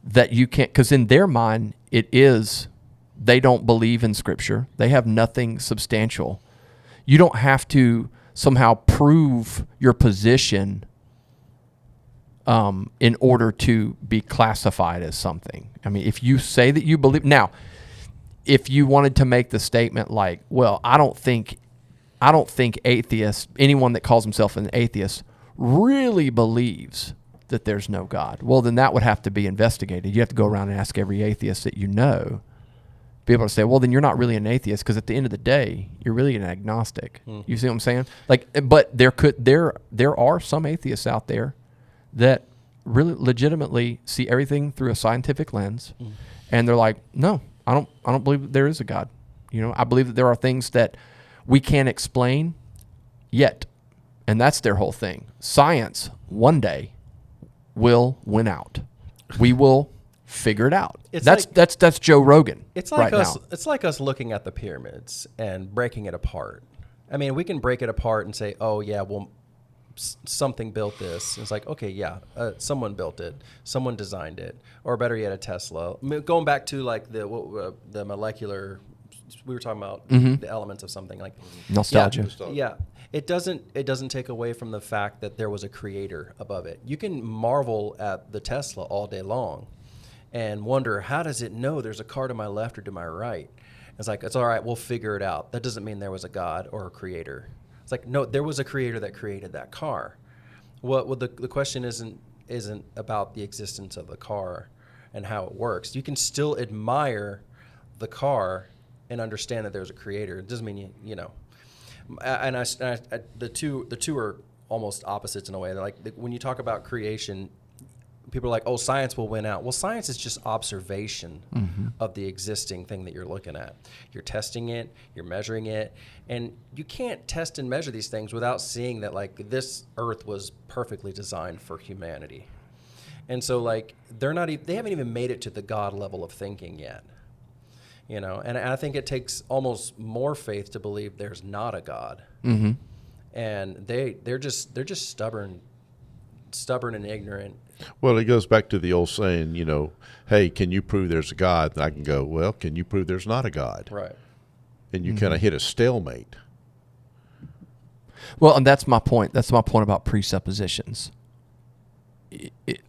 that you can't, because in their mind it is. They don't believe in Scripture. They have nothing substantial. You don't have to somehow prove your position in order to be classified as something. If you say that you believe... Now, if you wanted to make the statement like, well, I don't think atheists, anyone that calls himself an atheist, really believes that there's no God. Well, then that would have to be investigated. You have to go around and ask every atheist that you know. Be able to say, well, then you're not really an atheist, because at the end of the day, you're really an agnostic. You see what I'm saying? But there are some atheists out there that really legitimately see everything through a scientific lens, and they're like, no, I don't believe that there is a God. I believe that there are things that we can't explain yet, and that's their whole thing. Science one day will win out. We will figure it out. That's Joe Rogan. It's like right us. now. It's like us looking at the pyramids and breaking it apart. We can break it apart and say, "Oh yeah, well, something built this." It's like, okay, yeah, someone built it, someone designed it, or better yet, a Tesla. Going back to like the molecular, we were talking about the elements of something like Nostalgia. Yeah. It doesn't take away from the fact that there was a creator above it. You can marvel at the Tesla all day long and wonder, how does it know there's a car to my left or to my right? It's like, it's all right, we'll figure it out. That doesn't mean there was a God or a creator. It's like, no, there was a creator that created that car. Well, the question isn't about the existence of the car and how it works. You can still admire the car and understand that there's a creator. It doesn't mean you know. And the two are almost opposites in a way. They're like, when you talk about creation, people are like, oh, science will win out. Well, science is just observation of the existing thing that you're looking at. You're testing it, you're measuring it, and you can't test and measure these things without seeing that, like, this earth was perfectly designed for humanity. And so, like, they haven't even made it to the God level of thinking yet. You know, and I think it takes almost more faith to believe there's not a God. Mm-hmm. And they're just stubborn and ignorant. Well, it goes back to the old saying, you know, hey, can you prove there's a God? And I can go, well, can you prove there's not a God? Right. And you kind of hit a stalemate. Well, and that's my point. That's my point about presuppositions.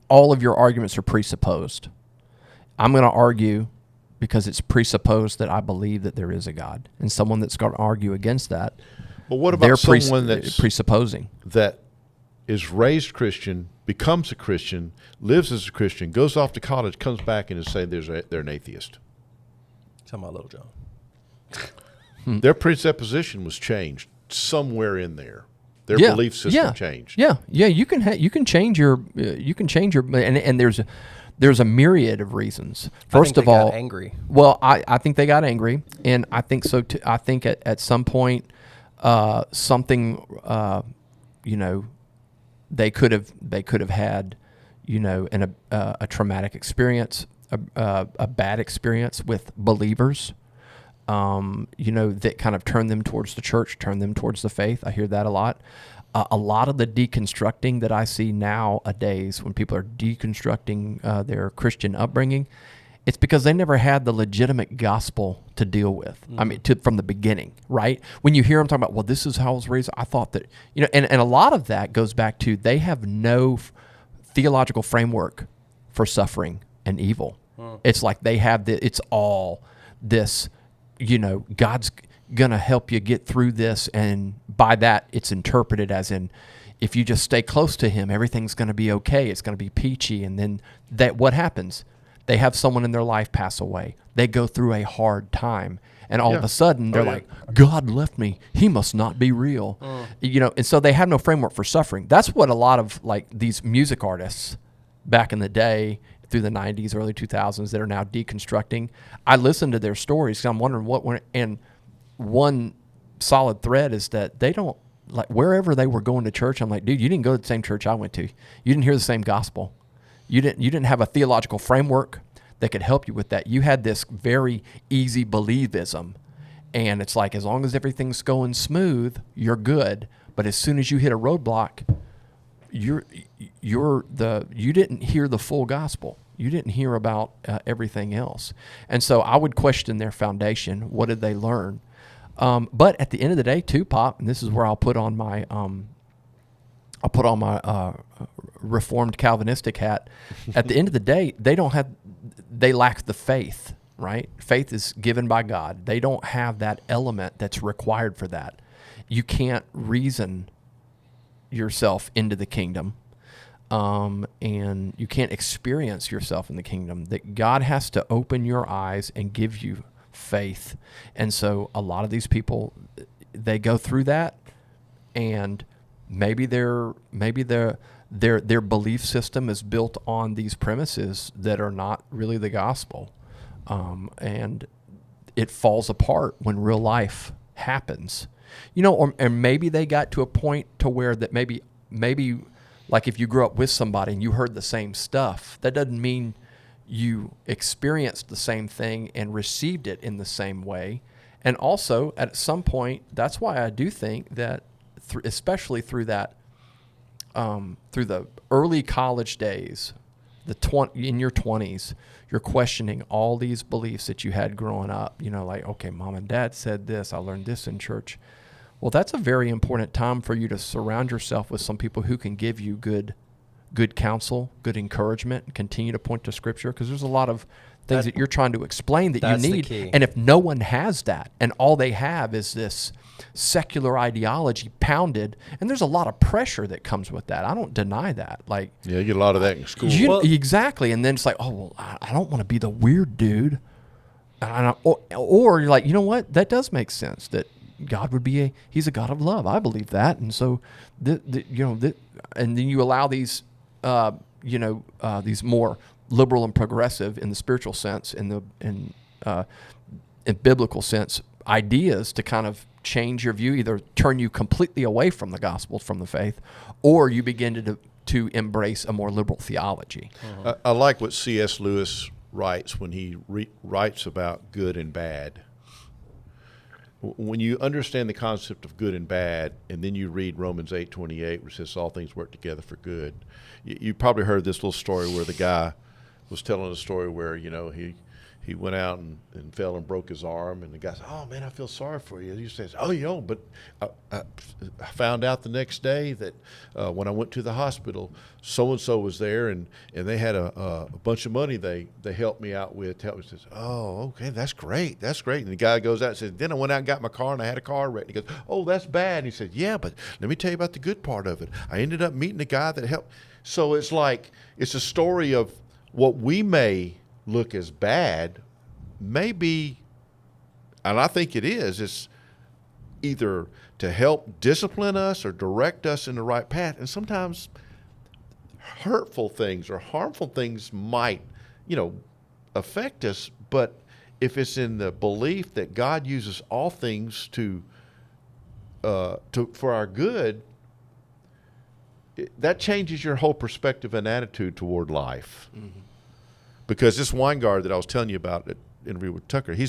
All of your arguments are presupposed. I'm going to argue because it's presupposed that I believe that there is a God. And someone that's going to argue against that, But what they're about someone that's presupposing. that is raised Christian, becomes a Christian, lives as a Christian, goes off to college, comes back and is saying they're an atheist? Talking about Little John. Their presupposition was changed somewhere in there. Their Yeah, belief system yeah, changed. Yeah, you can change your and there's a myriad of reasons. First of all, got angry. Well, I think they got angry, and I think so too. I think at some point something you know, they could have had, you know, a traumatic experience, a bad experience with believers. You know, that kind of turn them towards the church, turn them towards the faith. I hear that a lot. A lot of the deconstructing that I see nowadays when people are deconstructing their Christian upbringing, it's because they never had the legitimate gospel to deal with. I mean, from the beginning, right? When you hear them talking about, well, this is how I was raised, I thought that, you know, and a lot of that goes back to they have no theological framework for suffering and evil. It's like they have it's all this, you know, God's going to help you get through this. And by that, it's interpreted as in, if you just stay close to him, everything's going to be okay. It's going to be peachy. And then what happens? They have someone in their life pass away. They go through a hard time. And all of a sudden, they're like, God left me. He must not be real. You know, and so they have no framework for suffering. That's what a lot of, like, these music artists back in the day, through the 90s, early 2000s, that are now deconstructing. I listen to their stories because I'm wondering and one solid thread is that they don't, like, wherever they were going to church, I'm like, dude, you didn't go to the same church I went to. You didn't hear the same gospel. You didn't have a theological framework that could help you with that. You had this very easy believism, and it's like, as long as everything's going smooth, you're good. But as soon as you hit a roadblock, you didn't hear the full gospel. You didn't hear about everything else. And so I would question their foundation. What did they learn? But at the end of the day, too, Pop, and this is where I'll put on my Reformed Calvinistic hat. At the end of the day, they lack the faith, right? Faith is given by God. They don't have that element that's required for that. You can't reason yourself into the kingdom, and you can't experience yourself in the kingdom. That God has to open your eyes and give you faith. And so a lot of these people, they go through that, and maybe their belief system is built on these premises that are not really the gospel, and it falls apart when real life happens. You know, or maybe they got to a point to where that maybe like if you grew up with somebody and you heard the same stuff, that doesn't mean you experienced the same thing and received it in the same way. And also, at some point, that's why I do think that, especially through that, through the early college days, in your 20s, you're questioning all these beliefs that you had growing up. You know, like, okay, mom and dad said this, I learned this in church. Well, that's a very important time for you to surround yourself with some people who can give you good counsel, good encouragement, and continue to point to Scripture, because there's a lot of things that you're trying to explain that you need. The key. And if no one has that, and all they have is this secular ideology pounded, and there's a lot of pressure that comes with that. I don't deny that. Like, Yeah, you get a lot of that in school. Exactly. And then it's like, oh, well, I don't want to be the weird dude. Or you're like, you know what? That does make sense, that God would be he's a God of love. I believe that. And so, and then you allow these these more liberal and progressive in the spiritual sense, in biblical sense, ideas to kind of change your view, either turn you completely away from the gospel, from the faith, or you begin to embrace a more liberal theology. I like what C.S. Lewis writes when he writes about good and bad. When you understand the concept of good and bad, and then you read Romans 8:28, which says all things work together for good, you probably heard this little story where the guy was telling a story where, he went out and fell and broke his arm, and the guy said, "Oh man, I feel sorry for you." He says, "Oh, but I found out the next day that when I went to the hospital, so and so was there, and they had a bunch of money they helped me out with." He says, "Oh, okay, that's great. And the guy goes out and says, "Then I went out and got my car, and I had a car wreck." And he goes, "Oh, that's bad." And he said, "Yeah, but let me tell you about the good part of it. I ended up meeting a guy that helped." So it's like it's a story of what we may look as bad, maybe, and I think it is, it's either to help discipline us or direct us in the right path. And sometimes hurtful things or harmful things might, affect us. But if it's in the belief that God uses all things to for our good, that changes your whole perspective and attitude toward life. Mm-hmm. Because this Weingard that I was telling you about at interview with Tucker, he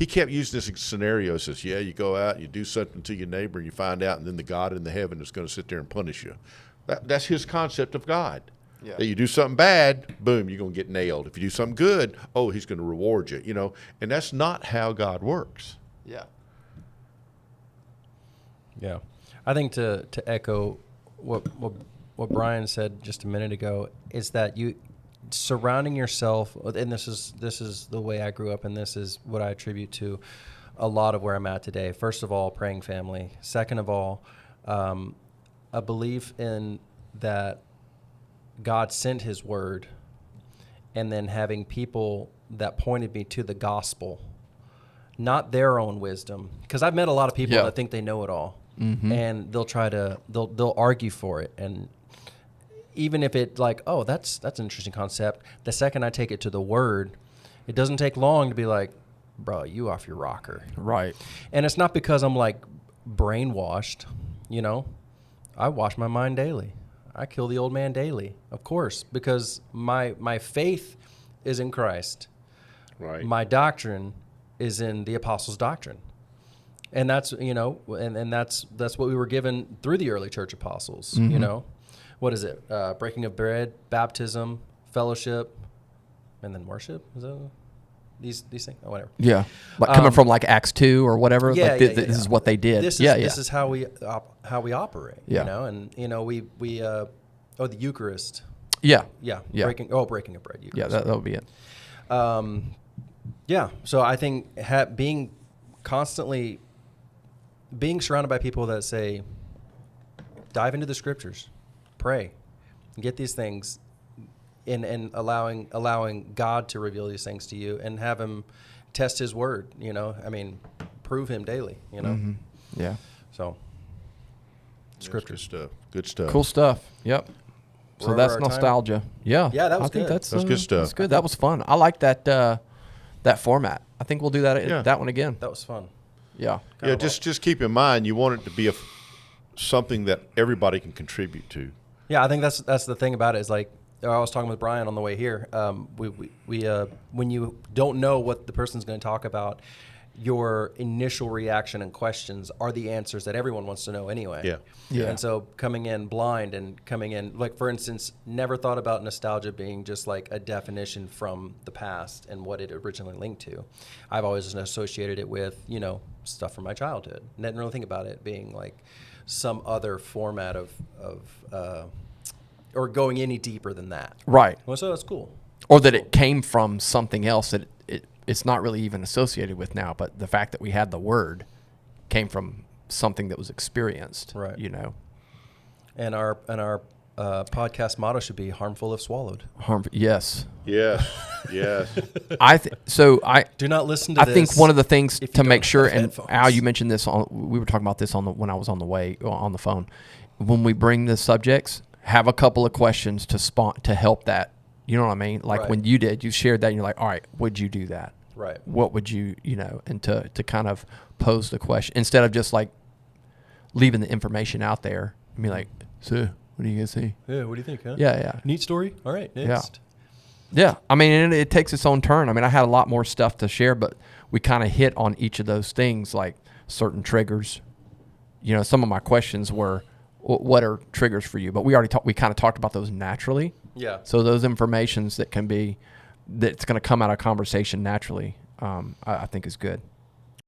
kept using this scenario. He says, you go out and you do something to your neighbor and you find out, and then the God in the heaven is going to sit there and punish you. That's his concept of God. Yeah. That you do something bad, boom, you're going to get nailed. If you do something good, he's going to reward you, and that's not how God works. Yeah. Yeah. I think to echo what Brian said just a minute ago is that you surrounding yourself, and this is the way I grew up, and this is what I attribute to a lot of where I'm at today. First of all, praying family. Second of all, a belief in that God sent his word, and then having people that pointed me to the gospel, not their own wisdom. Because I've met a lot of people that think they know it all, mm-hmm. and they'll argue for it. And even if it that's an interesting concept, the second I take it to the word, it doesn't take long to be like, bro, you off your rocker. Right. And it's not because I'm brainwashed, I wash my mind daily. I kill the old man daily, of course, because my faith is in Christ. Right. My doctrine is in the apostles' doctrine. And that's, and that's what we were given through the early church apostles, mm-hmm. What is it? Breaking of bread, baptism, fellowship, and then worship? Is that these things? Oh, whatever. Yeah. Coming from Acts 2 or whatever. Yeah, this is what they did. This is how we operate. Yeah. And we the Eucharist. Yeah. Yeah. Yeah. Breaking of bread. Eucharist. Yeah, that would be it. Yeah. So I think being surrounded by people that say, dive into the scriptures, pray, get these things, and allowing God to reveal these things to you, and have him test his word, prove him daily, Mm-hmm. Yeah. So scriptures. Good stuff. Cool stuff. Yep. So that's nostalgia. Yeah. Yeah, that was good. That's good stuff. That's good. That was fun. I like that format. I think we'll do that one again. That was fun. Yeah. Just keep in mind, you want it to be something that everybody can contribute to. Yeah, I think that's the thing about it is I was talking with Brian on the way here. We when you don't know what the person's going to talk about, your initial reaction and questions are the answers that everyone wants to know anyway. Yeah. Yeah. And so coming in blind and coming in, for instance, never thought about nostalgia being just a definition from the past and what it originally linked to. I've always associated it with, stuff from my childhood. Didn't really think about it being some other format of or going any deeper than that. Right. Well, so that's cool. Or that it came from something else that it's not really even associated with now, but the fact that we had the word came from something that was experienced. Right. And our podcast motto should be "Harmful if swallowed." Yes. Yes. Yes. Do not listen to I this. think one of the things to make sure, and headphones. Al, you mentioned this we were talking about this when I was on the phone. When we bring the subjects, have a couple of questions to help that. You know what I mean? Like Right. when you shared that, and you're like, all right, would you do that? Right. What would you, and to kind of pose the question instead of just like leaving the information out there and be like, so what do you guys see? Yeah, what do you think, huh? Yeah. Neat story. All right, next. Yeah. I mean, it takes its own turn. I mean, I had a lot more stuff to share, but we kind of hit on each of those things, like certain triggers. Some of my questions were, what are triggers for you? But we kind of talked about those naturally. Yeah. So those informations that's going to come out of conversation naturally, I think is good.